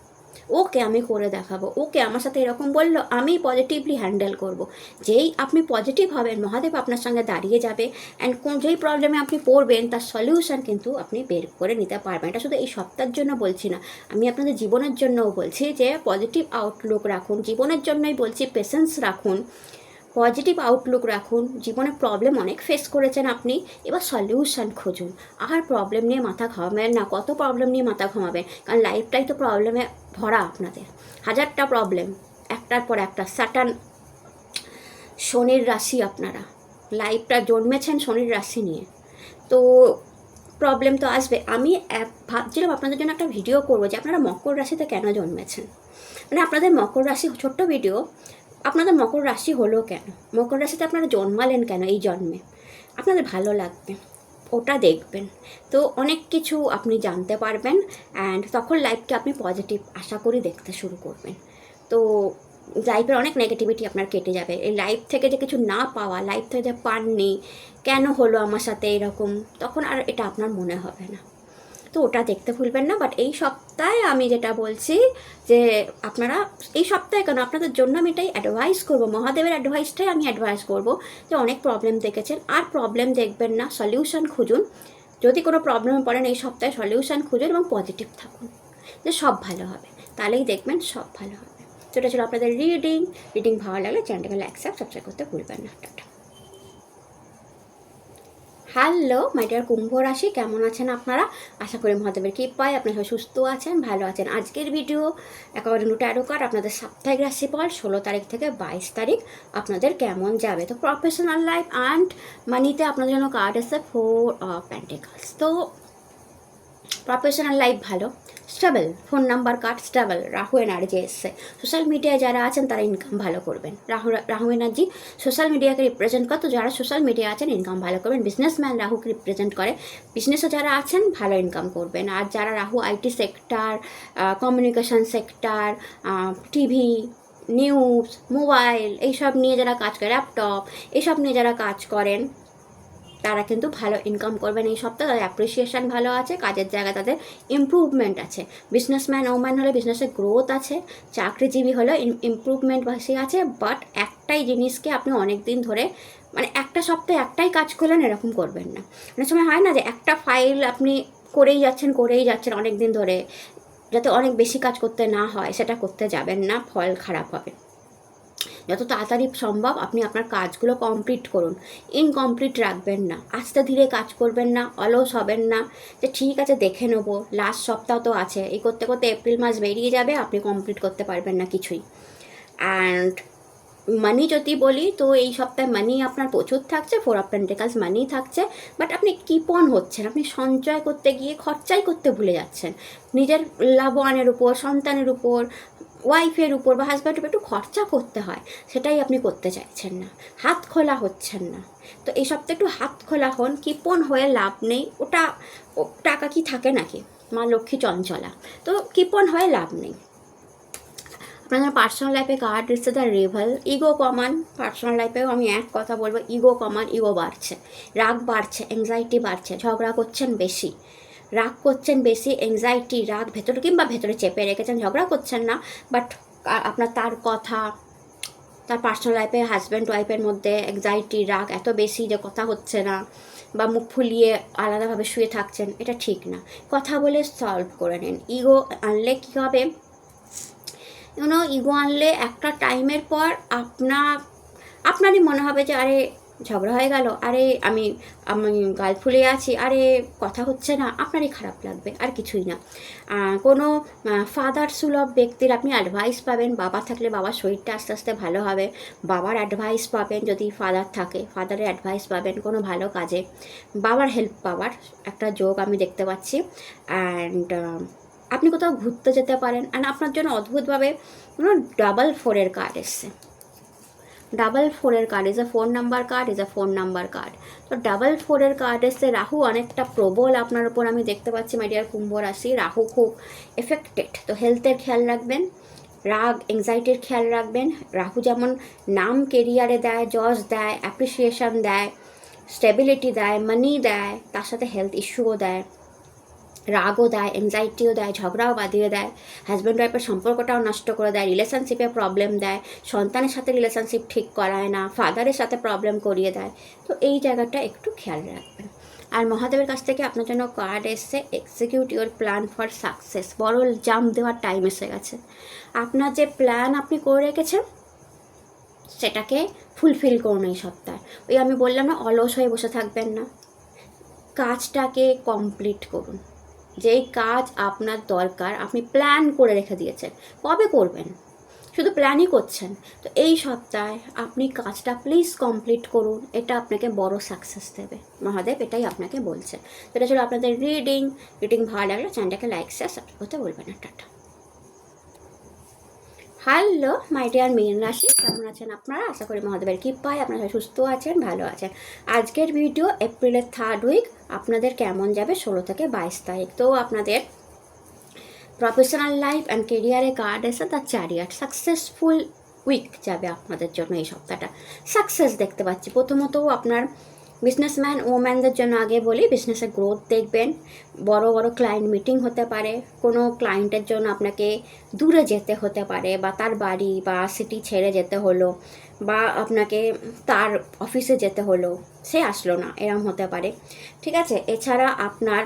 ওকে আমি করে দেখাবো, ওকে আমার সাথে এরকম বললো আমি পজিটিভলি হ্যান্ডেল করব। যেই আপনি পজিটিভ হবেন মহাদেব আপনার সঙ্গে দাঁড়িয়ে যাবে, অ্যান্ড যেই প্রবলেমে আপনি পড়বেন তার সলিউশন কিন্তু আপনি বের করে নিতে পারবেন। এটা শুধু এই সপ্তাহের জন্য বলছি না, আমি আপনাদের জীবনের জন্যও বলছি যে পজিটিভ আউটলুক রাখুন, জীবনের জন্যই বলছি পেশেন্স রাখুন, পজিটিভ আউটলুক রাখুন। জীবনে প্রবলেম অনেক ফেস করেছেন আপনি, এবার সলিউশন খুঁজুন। আর প্রবলেম নিয়ে মাথা ঘামাবেন না, কত প্রবলেম নিয়ে মাথা ঘামাবেন, কারণ লাইফটাই তো প্রবলেমে ভরা আপনাদের, হাজারটা প্রবলেম একটার পর একটা। স্যাটার্ন শনির রাশি, আপনারা লাইফটা জন্মেছেন শনির রাশি নিয়ে, তো প্রবলেম তো আসবে। আমি ভাবছিলাম আপনাদের জন্য একটা ভিডিও করবো যে আপনারা মকর রাশিতে কেন জন্মেছেন, মানে আপনাদের মকর রাশি, ছোট্ট ভিডিও, আপনাদের মকর রাশি হলো কেন, মকর রাশিতে আপনারা জন্মালেন কেন এই জন্মে, আপনাদের ভালো লাগবে, ওটা দেখবেন। তো অনেক কিছু আপনি জানতে পারবেন, অ্যান্ড তখন লাইফকে আপনি পজিটিভ আশা করি দেখতে শুরু করবেন। তো লাইফের অনেক নেগেটিভিটি আপনার কেটে যাবে। এই লাইফ থেকে যে কিছু না পাওয়া, লাইফ থেকে যে পাননি, কেন হলো আমার সাথে এরকম, তখন আর এটা আপনার মনে হবে না। তো ওটা দেখতে ভুলবেন না। বাট এই সপ্তাহে আমি যেটা বলছি যে আপনারা এই সপ্তাহে কেন, আপনাদের জন্য আমি এটাই অ্যাডভাইস করবো, মহাদেবের অ্যাডভাইসটাই আমি অ্যাডভাইস করবো যে অনেক প্রবলেম দেখেছেন, আর প্রবলেম দেখবেন না, সলিউশন খুঁজুন। যদি কোনো প্রবলেমে পড়েন এই সপ্তাহে সলিউশন খুঁজুন এবং পজিটিভ থাকুন যে সব ভালো হবে, তাহলেই দেখবেন সব ভালো হবে। তো এটা ছিল আপনাদের রিডিং ভালো লাগলে চ্যানেলটাকে লাইক সাবস্ক্রাইব করতে ভুলবেন না। টাটা। হ্যালো মাই ডিয়ার কুম্ভ রাশি, কেমন আছেন আপনারা? আশা করি মহাদেবের কৃপায় আপনারা সবাই সুস্থ আছেন, ভালো আছেন। আজকের ভিডিও একেবারে ট্যারো কার্ড, আপনাদের সাপ্তাহিক রাশিফল 16 তারিখ থেকে 22 তারিখ আপনাদের কেমন যাবে। তো প্রফেশনাল লাইফ অ্যান্ড মানিতে আপনাদের জন্য কার্ড আছে 4 অফ পেন্টিকলস। তো প্রফেশনাল লাইফ ভালো, stable, phone number card stable, Rahu energy এসছে। সোশ্যাল মিডিয়ায় যারা আছেন তারা ইনকাম ভালো করবেন, রাহু এনার্জি সোশ্যাল মিডিয়াকে রিপ্রেজেন্ট করে, তো যারা সোশ্যাল মিডিয়া আছেন ইনকাম ভালো করবেন। বিজনেসম্যান রাহুকে রিপ্রেজেন্ট করে, বিজনেসে যারা আছেন ভালো ইনকাম করবেন। আর যারা Rahu IT sector, communication sector, TV, news, mobile এইসব নিয়ে যারা কাজ করে, ল্যাপটপ এইসব নিয়ে যারা কাজ করেন তারা কিন্তু ভালো ইনকাম করবেন এই সপ্তাহে। তাদের অ্যাপ্রিসিয়েশন ভালো আছে, কাজের জায়গায় তাদের ইমপ্রুভমেন্ট আছে। বিজনেসম্যান ওম্যান হলে বিজনেসের গ্রোথ আছে, চাকরিজীবী হলে ইমপ্রুভমেন্ট বেশি আছে। বাট একটাই জিনিসকে আপনি অনেক দিন ধরে, মানে একটা সপ্তাহে একটাই কাজ করলেন এরকম করবেন না। অনেক সময় হয় না যে একটা ফাইল আপনি করেই যাচ্ছেন অনেক দিন ধরে, যাতে অনেক বেশি কাজ করতে না হয় সেটা করতে যাবেন না, ফল খারাপ হবে। যত তাড়াতাড়ি সম্ভব আপনি আপনার কাজগুলো কমপ্লিট করুন, ইনকমপ্লিট রাখবেন না, আস্তে ধীরে কাজ করবেন না, অলস হবেন না যে ঠিক আছে দেখে নেবো, লাস্ট সপ্তাহ তো আছে, এই করতে করতে এপ্রিল মাস বেরিয়ে যাবে, আপনি কমপ্লিট করতে পারবেন না কিছুই। অ্যান্ড মানি যদি বলি তো এই সপ্তাহে মানি আপনার প্রচুর থাকছে, 4 অফ পেন্টিকলস মানি থাকছে। বাট আপনি কিপ অন হচ্ছেন, আপনি সঞ্চয় করতে গিয়ে খরচাই করতে ভুলে যাচ্ছেন। নিজের লাভবানের উপর, সন্তানের উপর, ওয়াইফের উপর বা হাজব্যান্ডের উপর একটু খরচা করতে হয়, সেটাই আপনি করতে চাইছেন না, হাত খোলা হচ্ছেন না। তো এই সপ্তাহে একটু হাত খোলা হন, কিপন হয়ে লাভ নেই। ওটা টাকা কি থাকে নাকি, মা লক্ষ্মী চঞ্চলা, তো কিপন হয়ে লাভ নেই। আপনাদের পার্সোনাল লাইফে কার্ড এসছে দ্য রিভেল, ইগো কমান। পার্সোনাল লাইফেও আমি এক কথা বলবো, ইগো কমান, ইগো বাড়ছে, রাগ বাড়ছে, অ্যাংজাইটি বাড়ছে, ঝগড়া করছেন বেশি, রাগ করছেন বেশি, অ্যাংজাইটি, রাগ ভেতরে কিংবা ভেতরে চেপে রেখেছেন, ঝগড়া করছেন না, বাট আপনার তার কথা, তার পার্সোনাল লাইফে হাজব্যান্ড ওয়াইফের মধ্যে অ্যাংজাইটি, রাগ এত বেশি যে কথা হচ্ছে না, বা মুখ ফুলিয়ে আলাদাভাবে শুয়ে থাকছেন, এটা ঠিক না। কথা বলে সলভ করে নিন। ইগো আনলে কী হবে, ইগো আনলে একটা টাইমের পর আপনারই মনে হবে যে আরে ঝগড়া হয়ে গেল, আরে আমি গাল ফুলে আছি, আরে কথা হচ্ছে না, আপনারই খারাপ লাগবে, আর কিছুই না। কোনো ফাদার সুলভ ব্যক্তির আপনি অ্যাডভাইস পাবেন, বাবা থাকলে বাবার শরীরটা আস্তে আস্তে ভালো হবে, বাবার অ্যাডভাইস পাবেন, যদি ফাদার থাকে ফাদারের অ্যাডভাইস পাবেন কোনো ভালো কাজে, বাবার হেল্প পাওয়ার একটা যোগ আমি দেখতে পাচ্ছি। অ্যান্ড আপনি কোথাও ঘুরতে যেতে পারেন, অ্যান্ড আপনার জন্য অদ্ভুতভাবে ডাবল 4-এর কার্ড এসছে। ডাবল ফোরের card is a phone number card, is a phone number card. তো ডাবল ফোরের কার্ড এসে রাহু অনেকটা প্রবল আপনার উপর আমি দেখতে পাচ্ছি মাই ডিয়ার কুম্ভ রাশি। রাহু খুব এফেক্টেড, তো হেলথের খেয়াল রাখবেন, রাগ এংজাইটির খেয়াল রাখবেন। রাহু যেমন নাম কেরিয়ারে দেয়, জজ দেয়, অ্যাপ্রিসিয়েশন দেয়, স্টেবিলিটি দেয়, মানি দেয়, তার সাথে হেলথ ইস্যুও দেয়, রাগও দেয়, এংজাইটিও দেয়, ঝগড়াও বাঁধিয়ে দেয়, হাজব্যান্ড ওয়াইফের সম্পর্কটাও নষ্ট করে দেয়, রিলেশনশিপে প্রবলেম দেয়, সন্তানের সাথে রিলেশনশিপ ঠিক করায় না, ফাদারের সাথে প্রবলেম করিয়ে দেয়। তো এই জায়গাটা একটু খেয়াল রাখবেন। আর মহাদেবের কাছ থেকে আপনার জন্য কার্ড এসছে execute your plan for success. বড় জাম্প দেওয়ার টাইম এসে গেছে। আপনার যে প্ল্যান আপনি করে রেখেছেন সেটাকে ফুলফিল করুন এই সপ্তাহে। ওই আমি বললাম না, অলস হয়ে বসে থাকবেন না, কাজটাকে কমপ্লিট করুন। যেই কাজ আপনার দরকার আপনি প্ল্যান করে রেখে দিয়েছেন, কবে করবেন শুধু প্ল্যানই করছেন। তো এই সপ্তাহে আপনি কাজটা প্লিজ কমপ্লিট করুন, এটা আপনাকে বড় সাকসেস দেবে। মহাদেব এটাই আপনাকে বলছে। তো এটা ছিল আপনাদের রিডিং ভালো লাগলে চ্যানেলটাকে লাইক শেয়ার সাবস্ক্রাইব করতে বলবেন না। টাটা। হ্যালো মাই ডিয়ার মীন রাশি, কেমন আছেন আপনারা? আশা করি মহাদেবের কৃপায় আপনারা সুস্থ আছেন, ভালো আছেন। আজকের ভিডিও এপ্রিলের 3rd উইক আপনাদের কেমন যাবে 16 থেকে 22 তারিখ। তো আপনাদের প্রফেশনাল লাইফ অ্যান্ড কেরিয়ারে কার্ড এসে দ্য চ্যারিয়ট। সাকসেসফুল উইক যাবে আপনাদের জন্য এই সপ্তাহটা। সাকসেস দেখতে পাচ্ছি। প্রথমত আপনার বিজনেসম্যান ওম্যানদের জন্য আগে বলি, বিজনেসের গ্রোথ দেখবেন, বড় বড় ক্লায়েন্ট মিটিং হতে পারে, কোনো ক্লায়েন্টের জন্য আপনাকে দূরে যেতে হতে পারে, বা তার বাড়ি বা সিটি ছেড়ে যেতে হলো, বা আপনাকে তার অফিসে যেতে হলো, সে আসলো না, এরম হতে পারে। ঠিক আছে, এছাড়া আপনার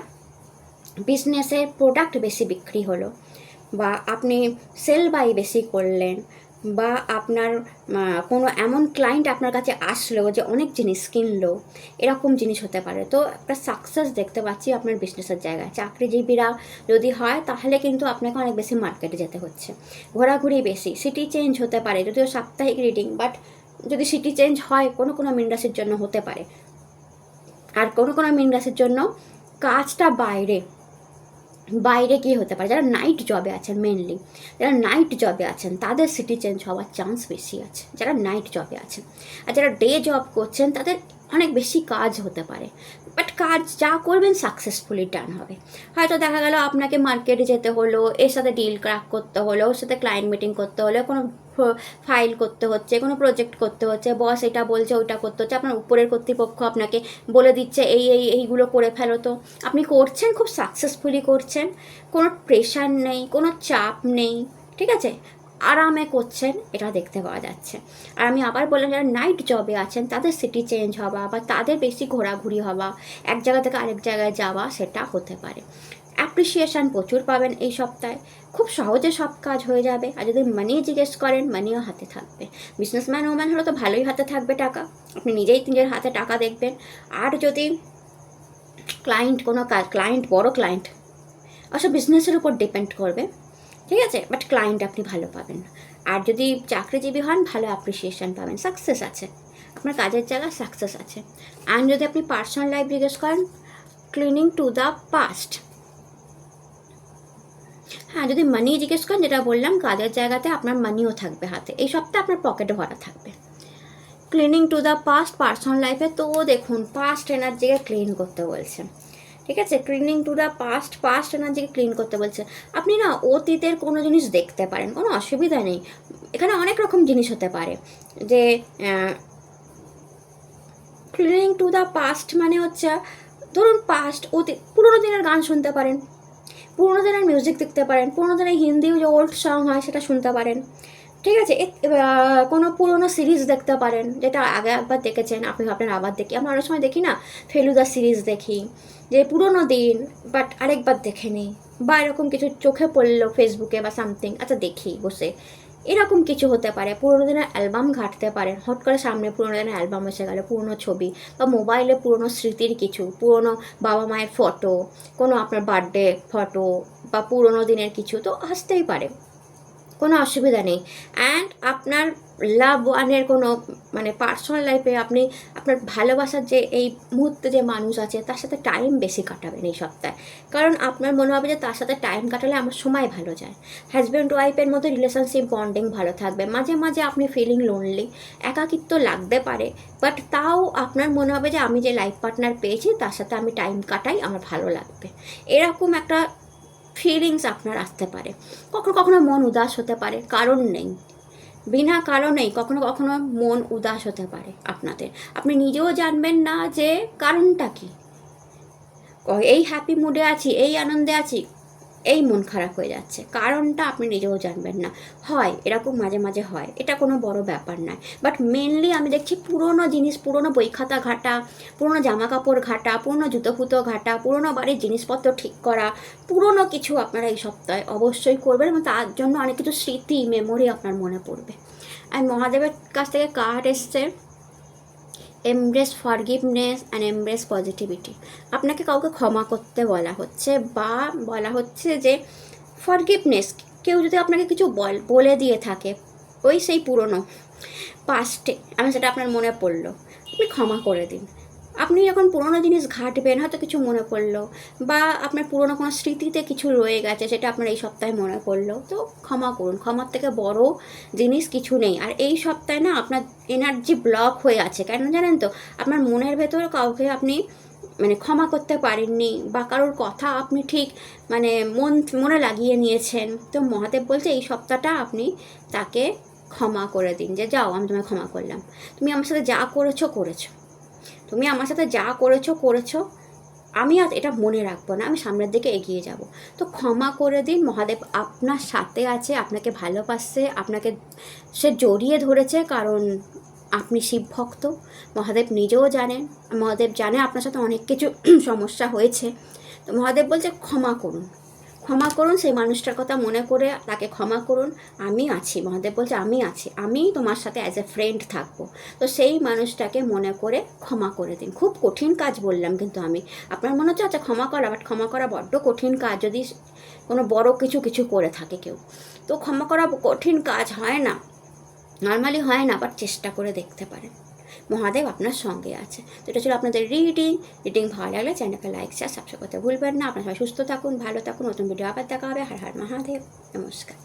বিজনেসের প্রোডাক্ট বেশি বিক্রি হলো, বা আপনি সেল বাই বেশি করলেন, বা আপনার কোনো এমন ক্লায়েন্ট আপনার কাছে আসলো যে অনেক জিনিস কিনলো, এরকম জিনিস হতে পারে। তো একটা সাকসেস দেখতে পাচ্ছি আপনার বিজনেসের জায়গায়। চাকরিজীবীরা যদি হয় তাহলে কিন্তু আপনাকে অনেক বেশি মার্কেটে যেতে হচ্ছে, ঘোরাঘুরি বেশি, সিটি চেঞ্জ হতে পারে, যদিও সাপ্তাহিক রিডিং, বাট যদি সিটি চেঞ্জ হয় কোনো মীন রাশির জন্য হতে পারে। আর কোনো মীন রাশির জন্য কাজটা বাইরে গিয়ে হতে পারে। যারা নাইট জবে আছেন, মেনলি যারা নাইট জবে আছেন তাদের সিটি চেঞ্জ হওয়ার চান্স বেশি আছে, যারা নাইট জবে আছেন। আর যারা ডে জব করছেন তাদের অনেক বেশি কাজ হতে পারে, বাট কাজ যা করবেন সাকসেসফুলি ডান হবে। হয়তো দেখা গেল আপনাকে মার্কেটে যেতে হলো, এর সাথে ডিল ক্র্যাক করতে হলো, ওর সাথে ক্লায়েন্ট মিটিং করতে হলো, কোনো ফাইল করতে হচ্ছে, কোনো প্রজেক্ট করতে হচ্ছে, বস এটা বলছে ওইটা করতে হচ্ছে, আপনার উপরের কর্তৃপক্ষ আপনাকে বলে দিচ্ছে এইগুলো করে ফেলো, তো আপনি করছেন, খুব সাকসেসফুলি করছেন, কোনো প্রেশার নেই, কোনো চাপ নেই, ঠিক আছে, আরামে করছেন, এটা দেখতে পাওয়া যাচ্ছে। আর আমি আবার বললাম, যারা নাইট জবে আছেন তাদের সিটি চেঞ্জ হওয়া বা তাদের বেশি ঘোরাঘুরি হওয়া, এক জায়গা থেকে আরেক জায়গায় যাওয়া, সেটা হতে পারে। অ্যাপ্রিসিয়েশান প্রচুর পাবেন এই সপ্তাহে, খুব সহজে সব কাজ হয়ে যাবে। আর যদি মানি জিজ্ঞেস করেন, মানিও হাতে থাকবে। বিজনেসম্যান ওম্যান হলে তো ভালোই হাতে থাকবে টাকা, আপনি নিজের হাতে টাকা দেখবেন। আর যদি কোনো ক্লায়েন্ট বড় ক্লায়েন্ট, অবশ্য বিজনেসের উপর ডিপেন্ড করবে, ঠিক আছে, বাট ক্লায়েন্ট আপনি ভালো পাবেন। আর যদি চাকরিজীবী হন, ভালো অ্যাপ্রিসিয়েশান পাবেন, সাকসেস আছে, আপনার কাজের জায়গায় সাকসেস আছে। আর যদি আপনি পার্সোনাল লাইফ জিজ্ঞেস করেন, ক্লিনিং টু দ্য পাস্ট। হ্যাঁ, যদি মানি জিজ্ঞেস করেন, যেটা বললাম, কাজের জায়গাতে আপনার মানিও থাকবে হাতে, এই সপ্তাহে আপনার পকেটে ভরা থাকবে। Cleaning to the past personal লাইফে, তো দেখুন পাস্ট এনার্জিকে ক্লিন করতে বলছে, ঠিক আছে, ক্লিনিং টু দ্য পাস্ট এনার্জিকে ক্লিন করতে বলছে। আপনি না অতীতের কোনো জিনিস দেখতে পারেন, কোনো অসুবিধা নেই। এখানে অনেক রকম জিনিস হতে পারে, যে ক্লিনিং টু দ্য পাস্ট মানে হচ্ছে, ধরুন পুরোনো দিনের গান শুনতে পারেন, পুরোনো দিনের মিউজিক দেখতে পারেন, পুরোনো দিনের হিন্দি যে ওল্ড সং হয় সেটা শুনতে পারেন, ঠিক আছে, কোনো পুরোনো সিরিজ দেখতে পারেন, যেটা আগে একবার দেখেছেন আপনি ভাবলেন আবার দেখি। আমরা অনেক সময় দেখি না, ফেলুদা সিরিজ দেখি, যে পুরোনো দিন বাট আরেকবার দেখে নিই, বা এরকম কিছু চোখে পড়লো ফেসবুকে বা সামথিং, আচ্ছা দেখি বসে, এরকম কিছু হতে পারে। পুরোনো দিনের অ্যালবাম ঘাঁটতে পারেন, হট করে সামনে পুরোনো দিনের অ্যালবাম এসে গেলো, পুরোনো ছবি, বা মোবাইলে পুরোনো স্মৃতির কিছু, পুরোনো বাবা মায়ের ফটো, কোনো আপনার বার্থডে ফটো, বা পুরোনো দিনের কিছু, তো আসতেই পারে। কোনো অসুবিধা নেই। অ্যান্ড আপনার লাভ ওয়ানের কোনো মানে পার্সোনাল লাইফে আপনি আপনার ভালোবাসার যে এই মুহূর্তে যে মানুষ আছে তার সাথে টাইম বেশি কাটাবেন এই সপ্তাহে। কারণ আপনার মনে হবে যে তার সাথে টাইম কাটালে আমার সময় ভালো যায়। হাজব্যান্ড ওয়াইফের মধ্যে রিলেশনশিপ বন্ডিং ভালো থাকবে। মাঝে মাঝে আপনি ফিলিং লোনলি, একাকিত্ব লাগতে পারে, বাট তাও আপনার মনে হবে যে আমি যে লাইফ পার্টনার পেয়েছি তার সাথে আমি টাইম কাটাই, আমার ভালো লাগবে, এরকম একটা ফিলিংস আপনার আসতে পারে। কখনো কখনো মন উদাস হতে পারে, কারণ নেই, বিনা কারণেই কখনো কখনো মন উদাস হতে পারে আপনাদের। আপনি নিজেও জানবেন না যে কারণটা কী। এই হ্যাপি মুডে আছি, এই আনন্দে আছি, এই মন খারাপ হয়ে যাচ্ছে, কারণটা আপনি নিজেও জানবেন না। হয় এরকম মাঝে মাঝে হয়, এটা কোনো বড় ব্যাপার নয়। বাট মেনলি আমি দেখছি পুরোনো জিনিস, পুরোনো বই খাতা ঘাটা, পুরোনো জামা কাপড় ঘাটা, পুরোনো জুতো ফুতো ঘাটা, পুরোনো বাড়ির জিনিসপত্র ঠিক করা, পুরোনো কিছু আপনারা এই সপ্তাহে অবশ্যই করবেন এবং তার জন্য অনেক কিছু স্মৃতি, মেমোরি আপনার মনে পড়বে। আর মহাদেবের কাছ থেকে কার্ড এসছে embrace forgiveness and embrace positivity. আপনাকে কাউকে ক্ষমা করতে বলা হচ্ছে, বা বলা হচ্ছে যে ফরগিভনেস, কেউ যদি আপনাকে কিছু বলে দিয়ে থাকে, ওই সেই পুরনো পাস্টে আমি সেটা আপনার মনে পড়লো, আপনি ক্ষমা করে দিন। আপনি যখন পুরোনো জিনিস ঘাঁটবেন, হয়তো কিছু মনে পড়লো, বা আপনার পুরোনো কোনো স্মৃতিতে কিছু রয়ে গেছে সেটা আপনার এই সপ্তাহে মনে পড়লো, তো ক্ষমা করুন। ক্ষমার থেকে বড় জিনিস কিছু নেই। আর এই সপ্তাহে না আপনার এনার্জি ব্লক হয়ে আছে, কেন জানেন তো? আপনার মনের ভেতর কাউকে আপনি মানে ক্ষমা করতে পারেননি, বা কারোর কথা আপনি ঠিক মানে মনে লাগিয়ে নিয়েছেন। তো মহাদেব বলছে এই সপ্তাহটা আপনি তাকে ক্ষমা করে দিন, যে যাও আমি তোমায় ক্ষমা করলাম, তুমি আমার সাথে যা করেছো করেছো, তুমি আমার সাথে যা করেছো করেছো, আমি আর এটা মনে রাখবো না, আমি সামনের দিকে এগিয়ে যাব। তো ক্ষমা করে দিন, মহাদেব আপনার সাথে আছে, আপনাকে ভালোবাসছে, আপনাকে সে জড়িয়ে ধরেছে, কারণ আপনি শিব ভক্ত। মহাদেব নিজেও জানেন, মহাদেব জানে আপনার সাথে অনেক কিছু সমস্যা হয়েছে। তো মহাদেব বলছে ক্ষমা করুন, ক্ষমা করুন, সেই মানুষটার কথা মনে করে তাকে ক্ষমা করুন। আমি আছি, মহাদেব বলছে আমি আছি, আমি তোমার সাথে অ্যাজ এ ফ্রেন্ড থাকবো। তো সেই মানুষটাকে মনে করে ক্ষমা করে দিন। খুব কঠিন কাজ বললাম কিন্তু আমি, আপনার মনে হচ্ছে আচ্ছা ক্ষমা করা, বাট ক্ষমা করা বড্ড কঠিন কাজ যদি কোনো বড় কিছু করে থাকে কেউ। তো ক্ষমা করা কঠিন কাজ হয় না, নর্মালি হয় না, বাট চেষ্টা করে দেখতে পারেন, মহাদেব আপনার সঙ্গে আছে। তো এটা ছিল আপনাদের রিডিং ভালো লাগলে চ্যানেলকে লাইক শেয়ার সাবস্ক্রাইব করতে ভুলবেন না। আপনারা সবাই সুস্থ থাকুন, ভালো থাকুন, নতুন ভিডিও আবার দেখা হবে। হর হর মহাদেব, নমস্কার।